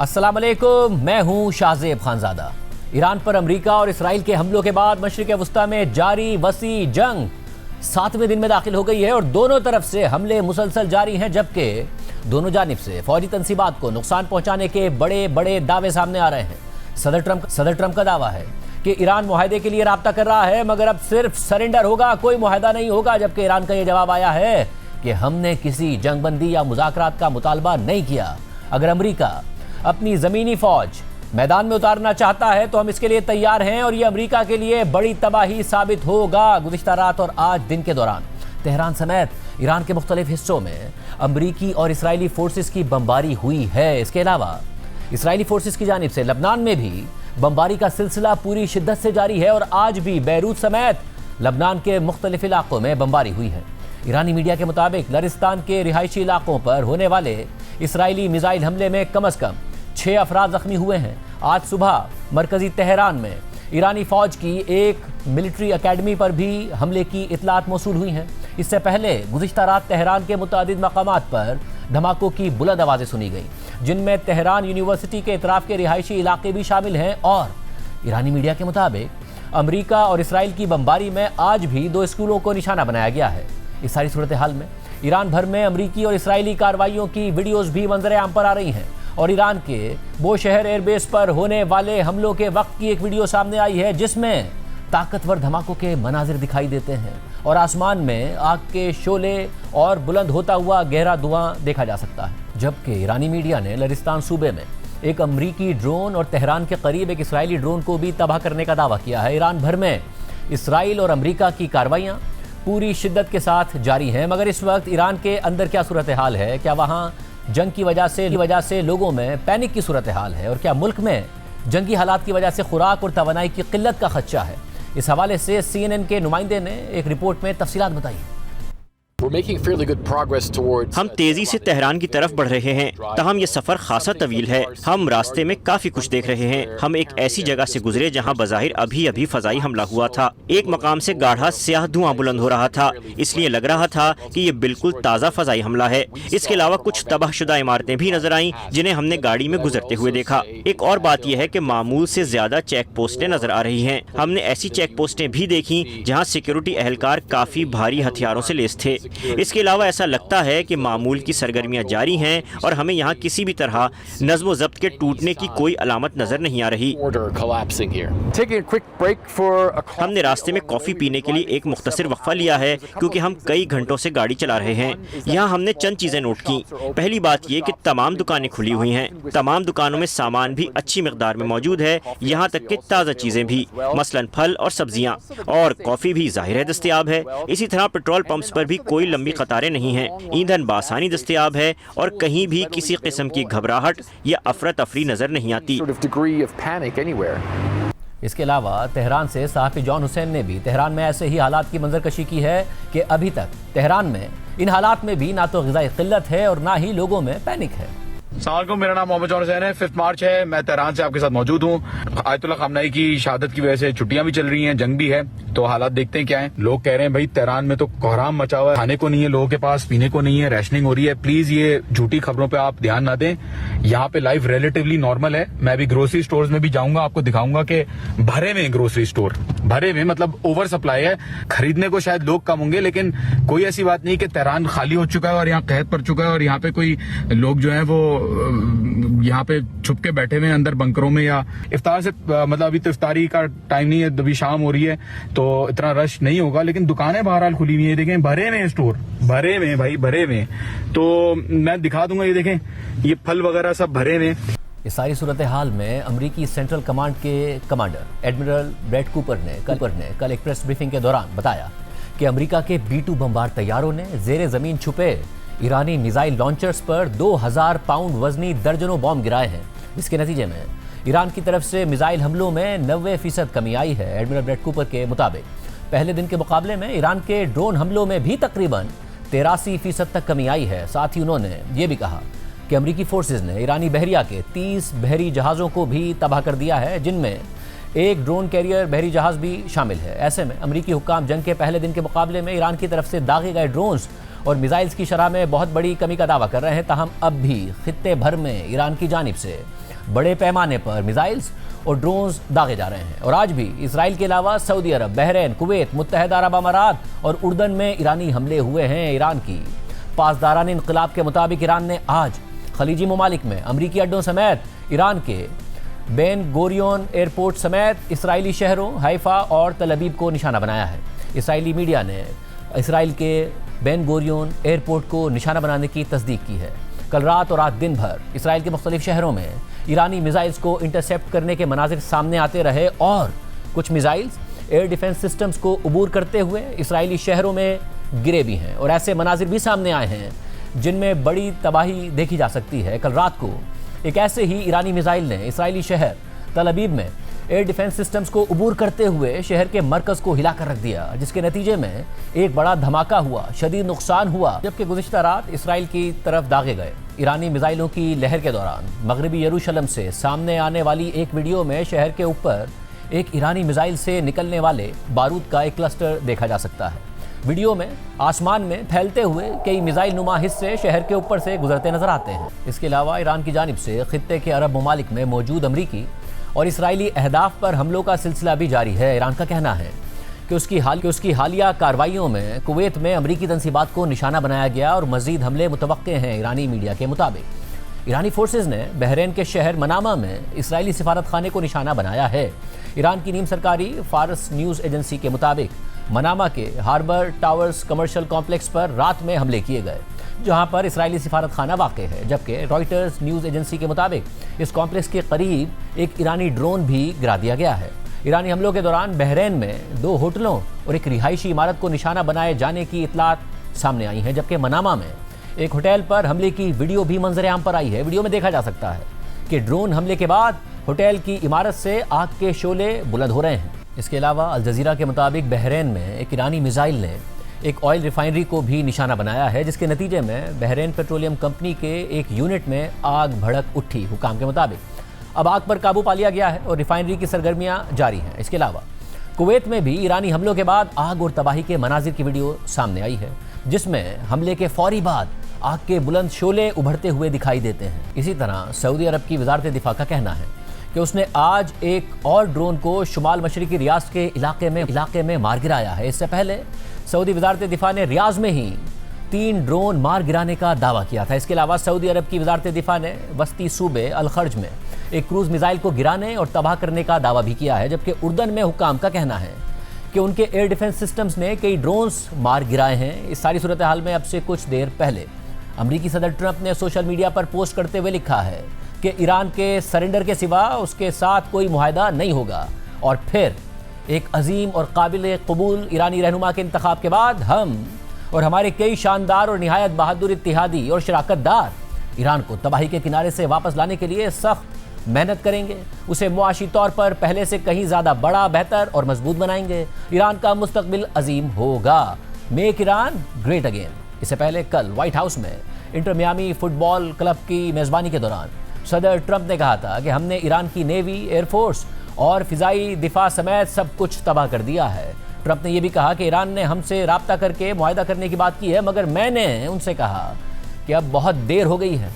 अस्सलाम वालेकुम, मैं हूं शाहजेब खानजादा। ईरान पर अमेरिका और इसराइल के हमलों के बाद मशरिक वस्ता में जारी वसी जंग 7वें दिन में दाखिल हो गई है और दोनों तरफ से हमले मुसलसल जारी हैं, जबकि दोनों जानिब से फौजी तंसीबात को नुकसान पहुंचाने के बड़े बड़े दावे सामने आ रहे हैं। सदर ट्रंप का दावा है कि ईरान मुआहदे के लिए राब्ता कर रहा है, मगर अब सिर्फ सरेंडर होगा, कोई मुआहदा नहीं होगा। जबकि ईरान का यह जवाब आया है कि हमने किसी जंगबंदी या मुज़ाकरात का मुतालबा नहीं किया। अगर अमेरिका अपनी ज़मीनी फौज मैदान में उतारना चाहता है तो हम इसके लिए तैयार हैं और ये अमेरिका के लिए बड़ी तबाही साबित होगा। गुज़िश्ता रात और आज दिन के दौरान तेहरान समेत ईरान के मुख्तलिफ हिस्सों में अमरीकी और इसराइली फोर्सेस की बमबारी हुई है। इसके अलावा इसराइली फोर्सेस की जानिब से लबनान में भी बमबारी का सिलसिला पूरी शिद्दत से जारी है और आज भी बैरूत समेत लबनान के मुख्तलिफ इलाकों में बमबारी हुई है। ईरानी मीडिया के मुताबिक लरिस्तान के रिहायशी इलाकों पर होने वाले इसराइली मिसाइल हमले में कम अज़ कम 6 अफराद जख्मी हुए हैं। आज सुबह मरकजी तेहरान में ईरानी फौज की एक मिलिट्री अकेडमी पर भी हमले की इतलात मौसूल हुई हैं। इससे पहले गुज़िश्ता रात तेहरान के मुतादिद मकामात पर धमाकों की बुलंद आवाज़ें सुनी गई, जिनमें तेहरान यूनिवर्सिटी के इतराफ़ के रिहायशी इलाके भी शामिल हैं। और ईरानी मीडिया के मुताबिक अमरीका और इसराइल की बमबारी में आज भी 2 स्कूलों को निशाना बनाया गया है। इस सारी सूरत हाल में ईरान भर में अमरीकी और इसराइली कार्रवाइयों की वीडियोज़ भी मंजर आम पर आ रही हैं और ईरान के बोशहर एयरबेस पर होने वाले हमलों के वक्त की एक वीडियो सामने आई है, जिसमें ताकतवर धमाकों के मनाजिर दिखाई देते हैं और आसमान में आग के शोले और बुलंद होता हुआ गहरा धुआं देखा जा सकता है। जबकि ईरानी मीडिया ने लरिस्तान सूबे में एक अमरीकी ड्रोन और तेहरान के करीब एक इसराइली ड्रोन को भी तबाह करने का दावा किया है। ईरान भर में इसराइल और अमरीका की कार्रवाइयाँ पूरी शिद्दत के साथ जारी हैं, मगर इस वक्त ईरान के अंदर क्या सूरत हाल है? क्या वहाँ जंग की वजह से लोगों में पैनिक की सूरत हाल है और क्या मुल्क में जंगी हालात की वजह से खुराक और तवानाई की किल्लत का खदशा है? इस हवाले से CNN के नुमाइंदे ने एक रिपोर्ट में तफसीलात बताई। हम तेजी से तेहरान की तरफ बढ़ रहे हैं, ताहम ये सफर खासा तवील है। हम रास्ते में काफी कुछ देख रहे हैं। हम एक ऐसी जगह से गुजरे जहां बज़ाहिर अभी अभी फजाई हमला हुआ था। एक मकाम से गाढ़ा स्याह धुआं बुलंद हो रहा था, इसलिए लग रहा था कि ये बिल्कुल ताज़ा फजाई हमला है। इसके अलावा कुछ तबाहशुदा इमारतें भी नजर आईं, जिन्हें हमने गाड़ी में गुजरते हुए देखा। एक और बात यह है कि मामूल से ज्यादा चेक पोस्टें नजर आ रही हैं। हमने ऐसी चेक पोस्टें भी देखी जहाँ सिक्योरिटी एहलकार काफी भारी हथियारों से लैस थे। इसके अलावा ऐसा लगता है कि मामूल की सरगर्मियां जारी हैं और हमें यहाँ किसी भी तरह नज़्म ज़ब्त के टूटने की कोई अलामत नजर नहीं आ रही। हमने रास्ते में कॉफी पीने के लिए एक मुख्तसर वक्फा लिया है, क्योंकि हम कई घंटों से गाड़ी चला रहे हैं। यहाँ हमने चंद चीजें नोट की। पहली बात यह कि तमाम दुकानें खुली हुई हैं। तमाम दुकानों में सामान भी अच्छी मिकदार में मौजूद है, यहाँ तक कि ताज़ा चीजें भी, मसलन फल और सब्जियाँ, और कॉफी भी जाहिर है दस्तयाब है। इसी तरह पेट्रोल पंप्स पर भी कोई लंबी कतारें नहीं हैं। ईंधन बासानी दस्तयाब है और कहीं भी किसी किस्म की घबराहट या अफरा तफरी नजर नहीं आती। इसके अलावा तेहरान से सहाफ़ी जॉन हुसैन ने भी तेहरान में ऐसे ही हालात की मंजरकशी की है कि अभी तक तेहरान में इन हालात में भी ना तो ग़िज़ाई क़िल्लत है और ना ही लोगों में पैनिक है। अस्सलामुअलैकुम, मेरा नाम मोहम्मद जॉन हुसैन है। 5 मार्च है, मैं तेहरान से आपके साथ मौजूद हूँ। आयतुल्लाह ख़ामनेई की शहादत की वजह से छुट्टियां भी चल रही हैं, जंग भी है, तो हालात देखते हैं क्या है। लोग कह रहे हैं भाई तेहरान में तो कोहराम मचा हुआ है, खाने को नहीं है लोगों के पास, पीने को नहीं है, रैशनिंग हो रही है। प्लीज ये झूठी खबरों पे आप ध्यान ना दें। यहाँ पे लाइफ रिलेटिवली नॉर्मल है। मैं भी ग्रोसरी स्टोर्स में भी जाऊंगा, आपको दिखाऊंगा कि भरे में ग्रोसरी स्टोर, भरे में मतलब ओवर सप्लाई है। खरीदने को शायद लोग कम होंगे, लेकिन कोई ऐसी बात नहीं कि तेहरान खाली हो चुका है और यहाँ कहत पड़ चुका है और यहाँ पे कोई लोग जो है वो यहाँ पे छुप के बैठे हुए हैं अंदर बंकरों में, या इफ्तार से मतलब अभी तो इफ्तारी का टाइम नहीं है, अभी शाम हो रही है तो इतना रश नहीं होगा, लेकिन दुकानें बहरहाल खुली हुई है। देखें भरे में स्टोर, भरे में भाई, भरे में। तो मैं दिखा दूंगा, ये देखें ये फल वगैरह सब भरे में। इस सारी सूरत हाल में अमरीकी सेंट्रल कमांड के कमांडर एडमिरल ब्रैड कूपर ने कल एक प्रेस ब्रीफिंग के दौरान बताया कि अमरीका के B-2 बमबार तैयारों ने जेरे जमीन छुपे ईरानी मिसाइल लॉन्चर्स पर 2000 पाउंड वजनी दर्जनों बॉम्ब गिराए हैं, जिसके नतीजे में ईरान की तरफ से मिसाइल हमलों में 90% कमी आई है। एडमिरल ब्रैड कूपर के मुताबिक पहले दिन के मुकाबले में ईरान के ड्रोन हमलों में भी तकरीबन 83% तक कमी आई है। साथ ही उन्होंने ये भी कहा कि अमरीकी फोर्सेज ने ईरानी बहरिया के 30 बहरी जहाज़ों को भी तबाह कर दिया है, जिनमें एक ड्रोन कैरियर बहरी जहाज़ भी शामिल है। ऐसे में अमरीकी हुक्काम जंग के पहले दिन के मुकाबले में ईरान की तरफ से दागे गए ड्रोन्स और मिसाइल्स की शरह में बहुत बड़ी कमी का दावा कर रहे हैं। ताहम अब भी खित्ते भर में ईरान की जानिब से बड़े पैमाने पर मिसाइल्स और ड्रोन्स दागे जा रहे हैं। और आज भी इसराइल के अलावा सऊदी अरब, बहरीन, कुवैत, मुत्तहदा अरब अमारात और उर्दन में ईरानी हमले हुए हैं। ईरान की पासदारान इनकलाब के मुताबिक ईरान ने आज खलीजी ममालिक में अमरीकी अड्डों समेत ईरान के बेन गोरियन एयरपोर्ट समेत इसराइली शहरों हाइफा और तल अबीब को निशाना बनाया है। इसराइली मीडिया ने इसराइल के बेन गोरियन एयरपोर्ट को निशाना बनाने की तस्दीक की है। कल रात और आज दिन भर इसराइल के मुख्तलिफ शहरों में ईरानी मिसाइल्स को इंटरसेप्ट करने के मनाजिर सामने आते रहे और कुछ मिसाइल्स एयर डिफेंस सिस्टम्स को अबूर करते हुए इसराइली शहरों में गिरे भी हैं और ऐसे मनाजिर भी सामने आए हैं जिनमें बड़ी तबाही देखी जा सकती है। कल रात को एक ऐसे ही ईरानी मिसाइल ने इसराइली शहर तल अबीब में एयर डिफेंस सिस्टम्स को अबूर करते हुए शहर के मरकज को हिलाकर रख दिया, जिसके नतीजे में एक बड़ा धमाका हुआ, शदीद नुकसान हुआ, जबकि गुज़िश्ता रात इसराइल की तरफ दागे गए। ईरानी मिसाइलों की लहर के दौरान मगरबी यरूशलेम से सामने आने वाली एक वीडियो में शहर के ऊपर एक ईरानी मिसाइल से निकलने वाले बारूद का एक क्लस्टर देखा जा सकता है। वीडियो में आसमान में फैलते हुए कई मिसाइल नुमा हिस्से शहर के ऊपर से गुजरते नजर आते हैं। इसके अलावा ईरान की जानिब से खित्ते के अरब ममालिक में मौजूद अमरीकी और इसराइली अहदाफ पर हमलों का सिलसिला भी जारी है। ईरान का कहना है कि उसकी हालिया कार्रवाइयों में कुवैत में अमरीकी तंसीबात को निशाना बनाया गया और मजीद हमले मुतवक्के हैं। ईरानी मीडिया के मुताबिक ईरानी फोर्सेज ने बहरीन के शहर मनामा में इसराइली सिफारत खाने को निशाना बनाया है। ईरान की नीम सरकारी फारस न्यूज़ एजेंसी के मुताबिक मनामा के हार्बर टावर्स कमर्शियल कॉम्प्लेक्स पर रात में हमले किए गए, जहां पर इसराइली सिफारत खाना वाक़ है, जबकि रॉयटर्स न्यूज़ एजेंसी के मुताबिक इस कॉम्प्लेक्स के करीब एक ईरानी ड्रोन भी गिरा दिया गया है। ईरानी हमलों के दौरान बहरीन में 2 होटलों और एक रिहायशी इमारत को निशाना बनाए जाने की इतलात सामने आई हैं, जबकि मनामा में एक होटल पर हमले की वीडियो भी मंजर आम पर आई है। वीडियो में देखा जा सकता है कि ड्रोन हमले के बाद होटल की इमारत से आग के शोले बुलंद हो रहे हैं। इसके अलावा अल जज़ीरा के मुताबिक बहरीन में एक ईरानी मिसाइल ने एक ऑयल रिफाइनरी को भी निशाना बनाया है, जिसके नतीजे में बहरीन पेट्रोलियम कंपनी के एक यूनिट में आग भड़क उठी। हुकाम के मुताबिक अब आग पर काबू पा लिया गया है और रिफाइनरी की सरगर्मियां जारी हैं। इसके अलावा कुवैत में भी ईरानी हमलों के बाद आग और तबाही के मनाजिर की वीडियो सामने आई है, जिसमें हमले के फौरी बाद आग के बुलंद शोले उभरते हुए दिखाई देते हैं। इसी तरह सऊदी अरब की वजारत दिफा का कहना है कि उसने आज एक और ड्रोन को शुमाल मशरिकी रियाज के इलाके में मार गिराया है। इससे पहले सऊदी वजारत दिफा ने रियाज में ही 3 ड्रोन मार गिराने का दावा किया था। इसके अलावा सऊदी अरब की वजारत दिफा ने वस्ती सूबे अल खर्ज में एक क्रूज मिसाइल को गिराने और तबाह करने का दावा भी किया है, जबकि उर्दन में हुकाम का कहना है कि उनके एयर डिफेंस सिस्टम्स ने कई ड्रोन्स मार गिराए हैं। इस सारी सूरत हाल में अब से कुछ देर पहले अमरीकी सदर ट्रंप ने सोशल मीडिया पर पोस्ट करते हुए लिखा है कि ईरान के सरेंडर के सिवा उसके साथ कोई मुआहदा नहीं होगा। और फिर एक अजीम और काबिल कबूल ईरानी रहनुमा के इंतखाब के बाद हम और हमारे कई शानदार और निहायत बहादुर इत्तेहादी और शराकतदार ईरान को तबाही के किनारे से वापस लाने के लिए सख्त मेहनत करेंगे, उसे मुआशी तौर पर पहले से कहीं ज़्यादा बड़ा, बेहतर और मजबूत बनाएंगे। ईरान का मुस्तकबिल अजीम होगा। Make Iran great again. इससे पहले कल व्हाइट हाउस में इंटर मियामी फुटबॉल क्लब की मेज़बानी के दौरान सदर ट्रंप ने कहा था कि हमने ईरान की नेवी, एयरफोर्स और फिजाई दिफा समेत सब कुछ तबाह कर दिया है। ट्रंप ने यह भी कहा कि ईरान ने हमसे राब्ता करके मुआहदा करने की बात की है, मगर मैंने उनसे कहा कि अब बहुत देर हो गई है।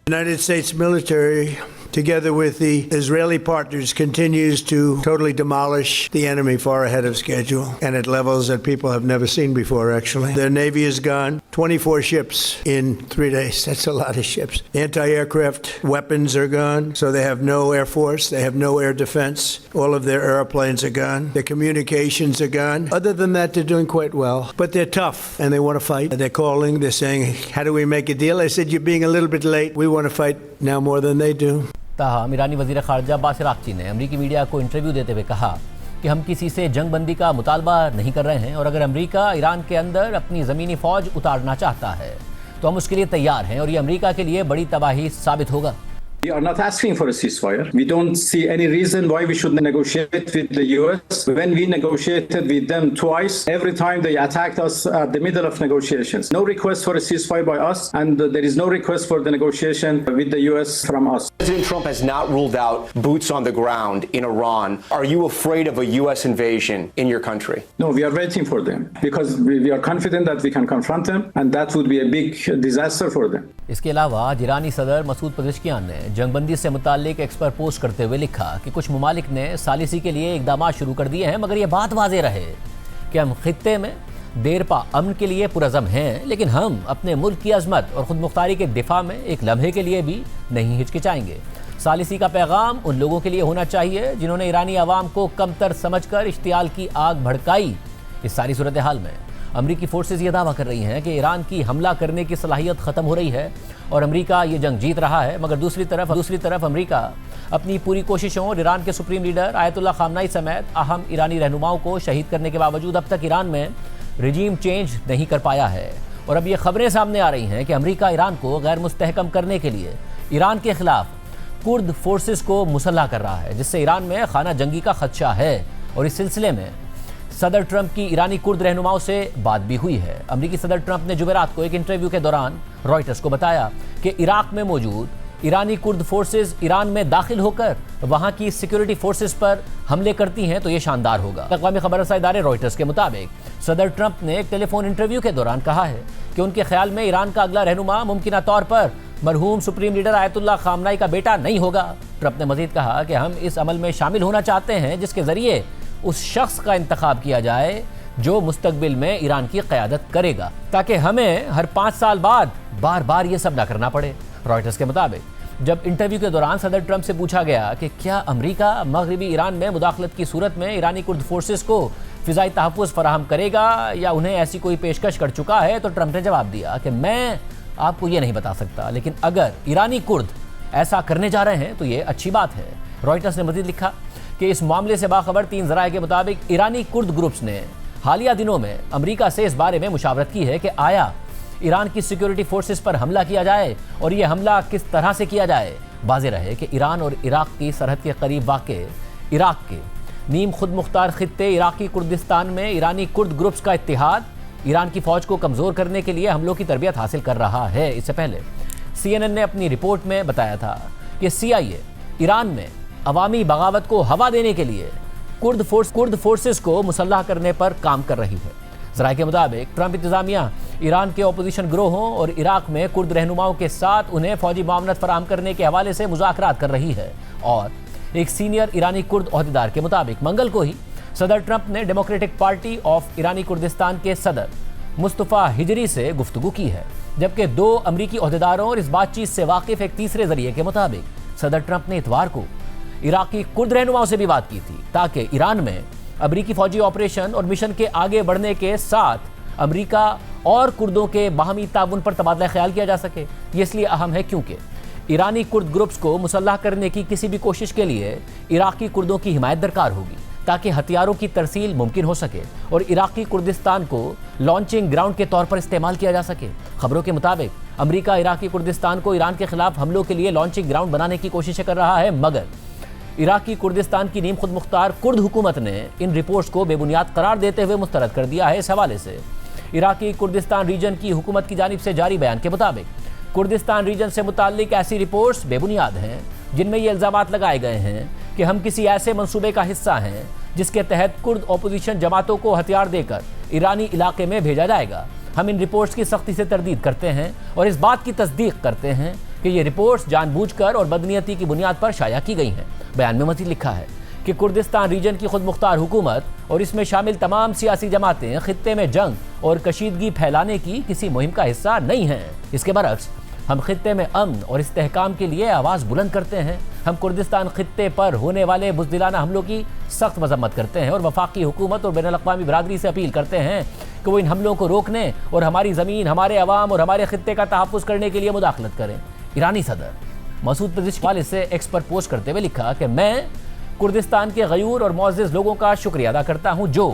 United States military, together with the Israeli partners, continues to totally demolish the enemy far ahead of schedule and at levels that people have never seen before, actually. Their Navy is gone. 24 ships in 3 days. That's a lot of ships. Anti-aircraft weapons are gone, so they have no air force. They have no air defense. All of their airplanes are gone. Their communications are gone. Other than that, they're doing quite well. But they're tough, and they want to fight. They're calling. They're saying, how do we make a deal? I said, you're being a little bit late. We want to fight now more than they do. ताहम ईरानी वज़ीर ख़ारजा Abbas Araghchi ने अमरीकी media को interview देते हुए कहा कि हम किसी से जंग बंदी का मुतालबा नहीं कर रहे हैं और अगर अमरीका ईरान के अंदर अपनी ज़मीनी फ़ौज उतारना चाहता है तो हम उसके लिए तैयार हैं और ये अमरीका के लिए बड़ी तबाही साबित होगा। We are not asking for a ceasefire. We don't see any reason why we should negotiate with the US. When we negotiated with them twice, every time they attacked us at the middle of negotiations. No request for a ceasefire by us, and there is no request for the negotiation with the US from us. President Trump has not ruled out boots on the ground in Iran. Are you afraid of a U.S. invasion in your country? No, we are waiting for them because we are confident that we can confront them and that would be a big disaster for them. इसके अलावा आज ईरानी सदर मसूद पज़ेश्कियान ने जंगबंदी से मुताल्लिक x पर post करते हुए लिखा कि कुछ ममालिक ने सालिसी के लिए इकदाम शुरू कर दिए हैं, मगर यह बात वाज़े रहे कि हम खित्ते में देरपा अमन के लिए पुरज़म हैं, लेकिन हम अपने मुल्क की अजमत और ख़ुद मुख्तारी के दिफा में एक लम्हे के लिए भी नहीं हिचकिचाएंगे। सालिसी का पैगाम उन लोगों के लिए होना चाहिए जिन्होंने ईरानी अवाम को कमतर समझकर इश्तियाल की आग भड़काई। इस सारी सूरत हाल में अमरीकी फोर्सेज ये दावा कर रही हैं कि ईरान की हमला करने की सलाहियत ख़त्म हो रही है और अमरीका ये जंग जीत रहा है, मगर दूसरी तरफ अमरीका अपनी पूरी कोशिशों और ईरान के सुप्रीम लीडर आयतुल्लाह खामनाई समेत अहम ईरानी रहनुमाओं को शहीद करने के बावजूद अब तक ईरान में रिजीम चेंज नहीं कर पाया है। और अब ये खबरें सामने आ रही हैं कि अमरीका ईरान को गैर मुस्तहकम करने के लिए ईरान के खिलाफ कुर्द फोर्सेस को मुसल्लह कर रहा है, जिससे ईरान में खाना जंगी का खदशा है। और इस सिलसिले में सदर ट्रंप की ईरानी कुर्द रहनुमाओं से बात भी हुई है। अमरीकी सदर ट्रंप ने जुमेरात को एक इंटरव्यू के दौरान रॉयटर्स को बताया कि इराक में मौजूद ईरानी कुर्द फोर्सेस ईरान में दाखिल होकर वहां की सिक्योरिटी फोर्सेस पर हमले करती हैं तो ये शानदार होगा। अक़वामी खबररसा इदारे रॉयटर्स के मुताबिक सदर ट्रंप ने एक टेलीफोन इंटरव्यू के दौरान कहा है कि उनके ख्याल में ईरान का अगला रहनुमा मुमकिन तौर पर मरहूम सुप्रीम लीडर आयतुल्लाह खामनाई का बेटा नहीं होगा। ट्रंप ने मजीद कहा कि हम इस अमल में शामिल होना चाहते हैं जिसके जरिए उस शख्स का इंतखाब किया जाए जो मुस्तकबिल में ईरान की क़यादत करेगा, ताकि हमें हर 5 साल बाद बार बार ये सब ना करना पड़े। रॉयटर्स के मुताबिक जब इंटरव्यू के दौरान सदर ट्रंप से पूछा गया कि क्या अमरीका मगरबी ईरान में मुदाखलत की सूरत में ईरानी कुर्द फोर्सेस को फ़िज़ाई तहफ़्फ़ुज़ फराहम करेगा या उन्हें ऐसी कोई पेशकश कर चुका है, तो ट्रंप ने जवाब दिया कि मैं आपको ये नहीं बता सकता, लेकिन अगर ईरानी कुर्द ऐसा करने जा रहे हैं तो ये अच्छी बात है। रॉयटर्स ने मज़ीद लिखा कि इस मामले से बाखबर 3 ज़राए के मुताबिक ईरानी कुर्द ग्रुप्स ने हालिया दिनों में अमरीका से इस बारे में मुशावरत की है कि आया ईरान की सिक्योरिटी फोर्सेस पर हमला किया जाए और यह हमला किस तरह से किया जाए। वाज़ेह रहे कि ईरान और इराक की सरहद के करीब वाक़े इराक के नीम खुद मुख्तार खित्ते इराकी कुर्दिस्तान में ईरानी कुर्द ग्रुप्स का इत्तिहाद ईरान की फ़ौज को कमज़ोर करने के लिए हमलों की तरबियत हासिल कर रहा है। इससे पहले CNN ने अपनी रिपोर्ट में बताया था कि CIA ईरान में अवामी बगावत को हवा देने के लिए कुर्द फोर्सेस को मुसल्लह करने पर काम कर रही है। ज़राए के मुताबिक ट्रंप इंतज़ामिया ईरान के अपोजिशन गिरोहों और इराक में कुर्द रहनुमाओं के साथ उन्हें फ़ौजी मामलत फराहम करने के हवाले से मुज़ाकरात कर रही है। और एक सीनियर ईरानी कुर्द ओहदेदार के मुताबिक मंगल को ही सदर ट्रंप ने democratic party of Irani Kurdistan के सदर मुस्तफ़ा हिजरी से गुफ्तगू की है, जबकि 2 अमरीकी ओहदेदारों और इस बातचीत से वाकिफ़ एक तीसरे ज़रिए के मुताबिक सदर ट्रंप ने इतवार को इराकी कुर्द रहनुमाओं से भी बात की थी ताकि ईरान में अमरीकी फौजी ऑपरेशन और मिशन के आगे बढ़ने के साथ अमरीका और कुर्दों के बाहमी ताउन पर तबादला ख्याल किया जा सके। ये इसलिए अहम है क्योंकि ईरानी कुर्द ग्रुप्स को मुसल्लह करने की किसी भी कोशिश के लिए इराकी कुर्दों की हिमायत दरकार होगी ताकि हथियारों की तरसील मुमकिन हो सके और इराकी कुर्दिस्तान को लॉन्चिंग ग्राउंड के तौर पर इस्तेमाल किया जा सके। खबरों के मुताबिक अमरीका इराकी कुर्दिस्तान को ईरान के खिलाफ हमलों के लिए लॉन्चिंग ग्राउंड बनाने की कोशिशें कर रहा है, मगर इराकी कुर्दिस्तान की नीम खुद मुख्तार कुर्द हुकूमत ने इन रिपोर्ट्स को बेबुनियाद करार देते हुए मुस्तरद कर दिया है। इस हवाले से इराकी कुर्दिस्तान रीजन की हुकूमत की जानिब से जारी बयान के मुताबिक कुर्दिस्तान रीजन से मुताल्लिक ऐसी रिपोर्ट्स बेबुनियाद हैं जिनमें ये इल्ज़ामात लगाए गए हैं कि हम किसी ऐसे मंसूबे का हिस्सा हैं जिसके तहत कुर्द अपोजिशन जमातों को हथियार देकर ईरानी इलाके में भेजा जाएगा। हम इन रिपोर्ट्स की सख्ती से तरदीद करते हैं और इस बात की तस्दीक करते हैं कि ये रिपोर्ट्स जानबूझकर और बदनीयती की बुनियाद पर शाया की गई हैं। बयान में मज़ीद लिखा है कि कुर्दिस्तान रीजन की खुद मुख्तार हुकूमत और इसमें शामिल तमाम सियासी जमातें खित्ते में जंग और कशीदगी फैलाने की किसी मुहिम का हिस्सा नहीं हैं। इसके बरक्स हम खित्ते में अमन और इस्तेहकाम के लिए आवाज़ बुलंद करते हैं। हम कुर्दिस्तान खित्ते पर होने वाले बुज़दिलाना हमलों की सख्त मजम्मत करते हैं और वफाकी हुकूमत और बैनुल-अक़वामी बिरादरी से अपील करते हैं कि वो इन हमलों को रोकने और हमारी ज़मीन, हमारे अवाम और हमारे खित्ते का तहफ़्फ़ुज़ करने के लिए मुदाखलत करें। ईरानी सदर मसूद पज़ेश्कियान इसे एक्स पर पोस्ट करते हुए लिखा कि मैं कुर्दिस्तान के गयूर और मुअज़्ज़िज़ लोगों का शुक्रिया अदा करता हूँ जो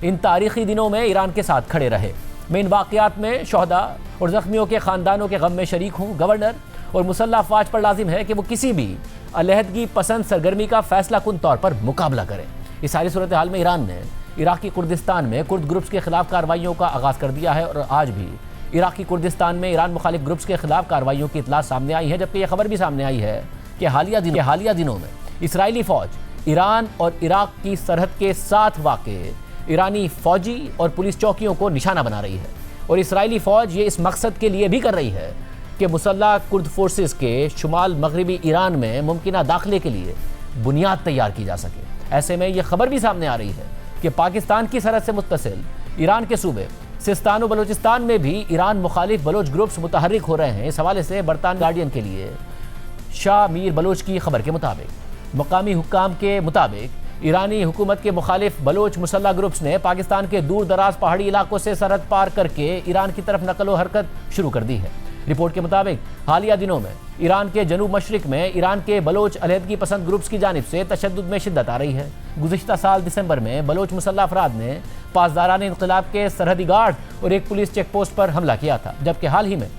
इन तारीख़ी दिनों में ईरान के साथ खड़े रहे। मैं इन वाक़यात में शहदा और ज़ख्मियों के ख़ानदानों के गम में शरीक हूँ। गवर्नर और मुसल्लह अफ़वाज पर लाजिम है कि वो किसी भी अलहदगी पसंद सरगर्मी का फ़ैसला कुन तौर पर मुकाबला करें। इस सारी सूरत हाल में ईरान ने इराकी कुर्दिस्तान में कुर्द ग्रुप्स के ख़िलाफ़ कार्रवाइयों का आगाज़ कर दिया है और आज भी इराकी कुर्दिस्तान में ईरान मुखालिफ ग्रुप्स के खिलाफ कार्रवाइयों की इतला सामने आई है, जबकि यह खबर भी सामने आई है कि हालिया दिनों में इसराइली फौज ईरान और इराक की सरहद के साथ वाक़े ईरानी फौजी और पुलिस चौकियों को निशाना बना रही है। और इसराइली फौज ये इस मकसद के लिए भी कर रही है कि मुसल्लह कुर्द फोर्सेस के शुमाल मगरबी ईरान में मुमकिन दाखिले के लिए बुनियाद तैयार की जा सके। ऐसे में यह खबर भी सामने आ रही है कि पाकिस्तान की सरहद से मुत्तसिल ईरान के सूबे सिस्तान और बलूचिस्तान में भी ईरान मुखालिफ बलोच ग्रुप्स मुतहर्रिक हो रहे हैं। इस हवाले से बरतान गार्डियन के लिए शाह मीर बलोच की खबर के मुताबिक मकामी हुक्काम के मुताबिक ईरानी हुकूमत के मुखालिफ बलोच मुसल्लह ग्रुप्स ने पाकिस्तान के दूर दराज पहाड़ी इलाकों से सरहद पार करके ईरान की तरफ नकलो हरकत शुरू कर दी है। रिपोर्ट के मुताबिक हालिया दिनों में ईरान के जनूब मशरिक में ईरान के बलोच अलहदगी पसंद ग्रुप्स की जानिब से तशद्दुद में शिद्दत आ रही है। गुज़िश्ता साल दिसंबर में बलोच मुसल्लह अफराद ने पासदारान इंक़िलाब के सरहदी गार्ड और एक पुलिस चेक पोस्ट पर हमला किया था, जबकि हाल ही में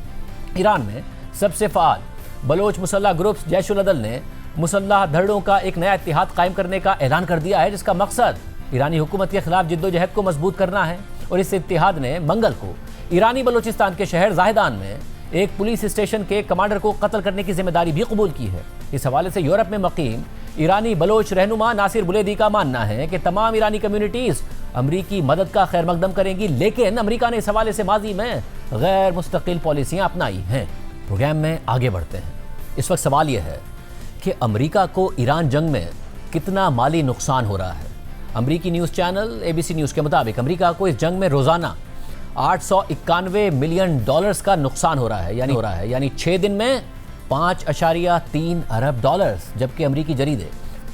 ईरान में सबसे फ़ाल बलोच मुसल्लह ग्रुप्स जैशुल अदल ने मुसल्लह धड़ों का एक नया इत्तेहाद कायम करने का ऐलान कर दिया है, जिसका मकसद ईरानी हुकूमत के खिलाफ जिद्दोजहद को मजबूत करना है। और इस इत्तेहाद ने मंगल को ईरानी बलोचिस्तान के शहर जाहिदान में एक पुलिस स्टेशन के कमांडर को कत्ल करने की जिम्मेदारी भी कबूल की है। इस हवाले से यूरोप में मकीम ईरानी बलोच रहनुमा नासिर बुलेदी का मानना है कि तमाम ईरानी कम्युनिटीज़ अमरीकी मदद का खैर मकदम करेंगी, लेकिन अमरीका ने इस हवाले से माजी में गैर मुस्तकिल पॉलिसियाँ अपनाई हैं। प्रोग्राम में आगे बढ़ते हैं। इस वक्त सवाल यह है कि अमरीका को ईरान जंग में कितना माली नुकसान हो रहा है। अमरीकी न्यूज़ चैनल ABC न्यूज़ के मुताबिक अमरीका को इस जंग में रोज़ाना $891 मिलियन का नुकसान हो रहा है, यानी 6 दिन में $5.3 अरब। जबकि अमरीकी जरीदे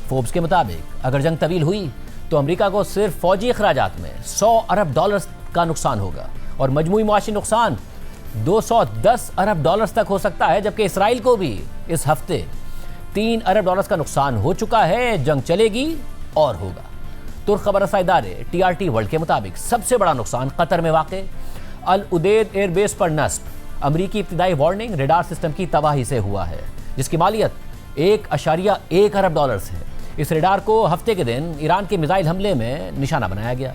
फोर्ब्स के मुताबिक अगर जंग तवील हुई तो अमरीका को सिर्फ फौजी अखराजात में $100 अरब का नुकसान होगा और मजमूई मुआशी नुकसान $210 अरब तक हो सकता है। जबकि इसराइल को भी इस हफ्ते $3 अरब का नुकसान हो चुका है। जंग चलेगी और होगा। तुर्क खबर रसा इदारे TRT वर्ल्ड के मुताबिक सबसे बड़ा नुकसान कतर में वाक़े अल उदेद एयरबेस पर नस्ब अमरीकी इब्तिदाई वार्निंग रेडार सिस्टम की तबाही से हुआ है, जिसकी मालियत $1.1 अरब है। इस रेडार को हफ्ते के दिन ईरान के मिसाइल हमले में निशाना बनाया गया।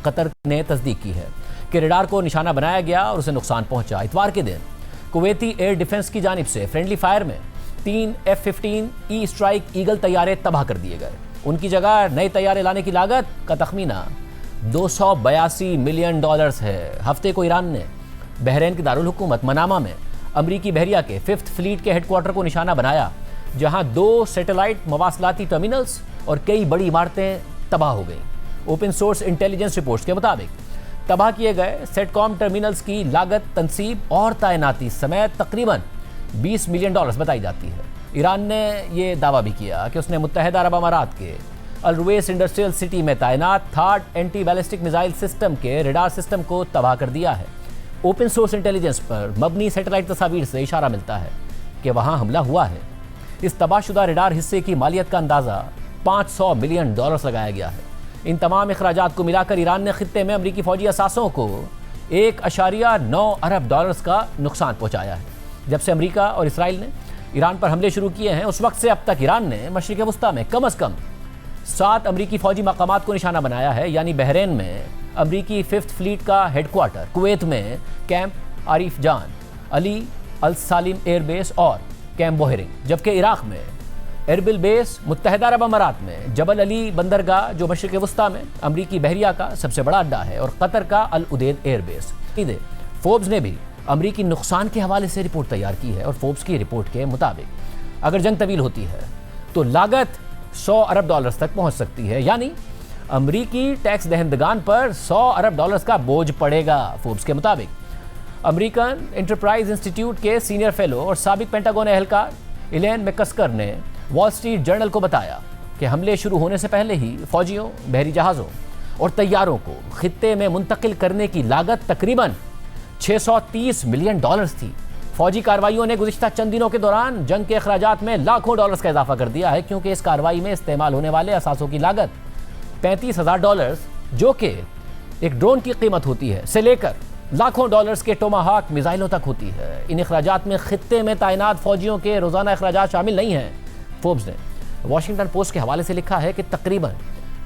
कतर ने तस्दीक की है कि रेडार को निशाना बनाया गया और उसे नुकसान पहुंचा। इतवार के दिन कुवैती एयर डिफेंस की जानिब से फ्रेंडली फायर में 3 F-15E स्ट्राइक ईगल तैयारे तबाह कर दिए गए। उनकी जगह नए तैयारे लाने की लागत का तखमीना $282 मिलियन है। हफ्ते को ईरान ने बहरीन की दारुल हुकूमत मनामा में अमरीकी बहरिया के 5th फ्लीट के हेडक्वार्टर को निशाना बनाया, जहां 2 सैटेलाइट मवासलाती टर्मिनल्स और कई बड़ी इमारतें तबाह हो गई। ओपन सोर्स इंटेलिजेंस रिपोर्ट्स के मुताबिक तबाह किए गए सेटकॉम टर्मिनल्स की लागत तनसीब और तैनाती समेत तकरीबन $20 मिलियन बताई जाती है। ईरान ने यह दावा भी किया कि उसने मुत्तहिदा अरब अमारात के अल रुवैस इंडस्ट्रियल सिटी में तैनात third anti ballistic missile system के रेडार सिस्टम को तबाह कर दिया है। ओपन सोर्स इंटेलिजेंस पर मबनी सैटेलाइट तस्वीर से इशारा मिलता है कि वहां हमला हुआ है। इस तबाहशुदा रेडार हिस्से की मालियत का अंदाज़ा $500 मिलियन लगाया गया है। इन तमाम अखराजात को मिलाकर ईरान ने खित्ते में अमरीकी फौजी असासों को $1.9 अरब का नुकसान पहुँचाया है। जब से अमरीका और इसराइल ने ईरान पर हमले शुरू किए हैं, उस वक्त से अब तक ईरान ने मशरिक़ वस्ता में कम अज़ कम 7 अमरीकी फौजी मकामात को निशाना बनाया है, यानी बहरीन में अमरीकी 5th फ्लीट का हेडक्वार्टर, कुवैत में कैंप आरिफ जान, अली अल सालिम एयरबेस और कैंप बोहरिंग, जबकि इराक में एरबिल बेस, मुत्तहिदा अरब अमारात में जबल अली बंदरगाह जो मशरिक़ वस्ता में अमरीकी बहरिया का सबसे बड़ा अड्डा है, और कतर का अल उदेद एयरबेस। फोर्ब्स ने भी अमरीकी नुकसान के हवाले से रिपोर्ट तैयार की है और फोर्ब्स की रिपोर्ट के मुताबिक अगर जंग तवील होती है तो लागत $100 अरब तक पहुंच सकती है, यानी अमरीकी टैक्स दहंदगान पर $100 अरब का बोझ पड़ेगा। फोर्ब्स के मुताबिक अमेरिकन एंटरप्राइज इंस्टीट्यूट के सीनियर फेलो और साबिक पेंटागन एहलकार इलेन मैकस्कर ने वॉल स्ट्रीट जर्नल को बताया कि हमले शुरू होने से पहले ही फौजियों, बहरी जहाज़ों और तैयारों को खित्ते में मुंतकिल करने की लागत तकरीबन $630 मिलियन थी। फौजी कार्रवाइयों ने गुज़िश्ता चंद दिनों के दौरान जंग के अखराजात में लाखों डॉलर्स का इजाफा कर दिया है, क्योंकि इस कार्रवाई में इस्तेमाल होने वाले असासों की लागत $35,000, जो कि एक ड्रोन की कीमत होती है, से लेकर लाखों डॉलर्स के टोमाहाक मिसाइलों तक होती है। इन अखराजात में खित्ते में तैनात फौजियों के रोज़ाना अखराजात शामिल नहीं हैं। फोर्ब्स ने वॉशिंगटन पोस्ट के हवाले से लिखा है कि तकरीबन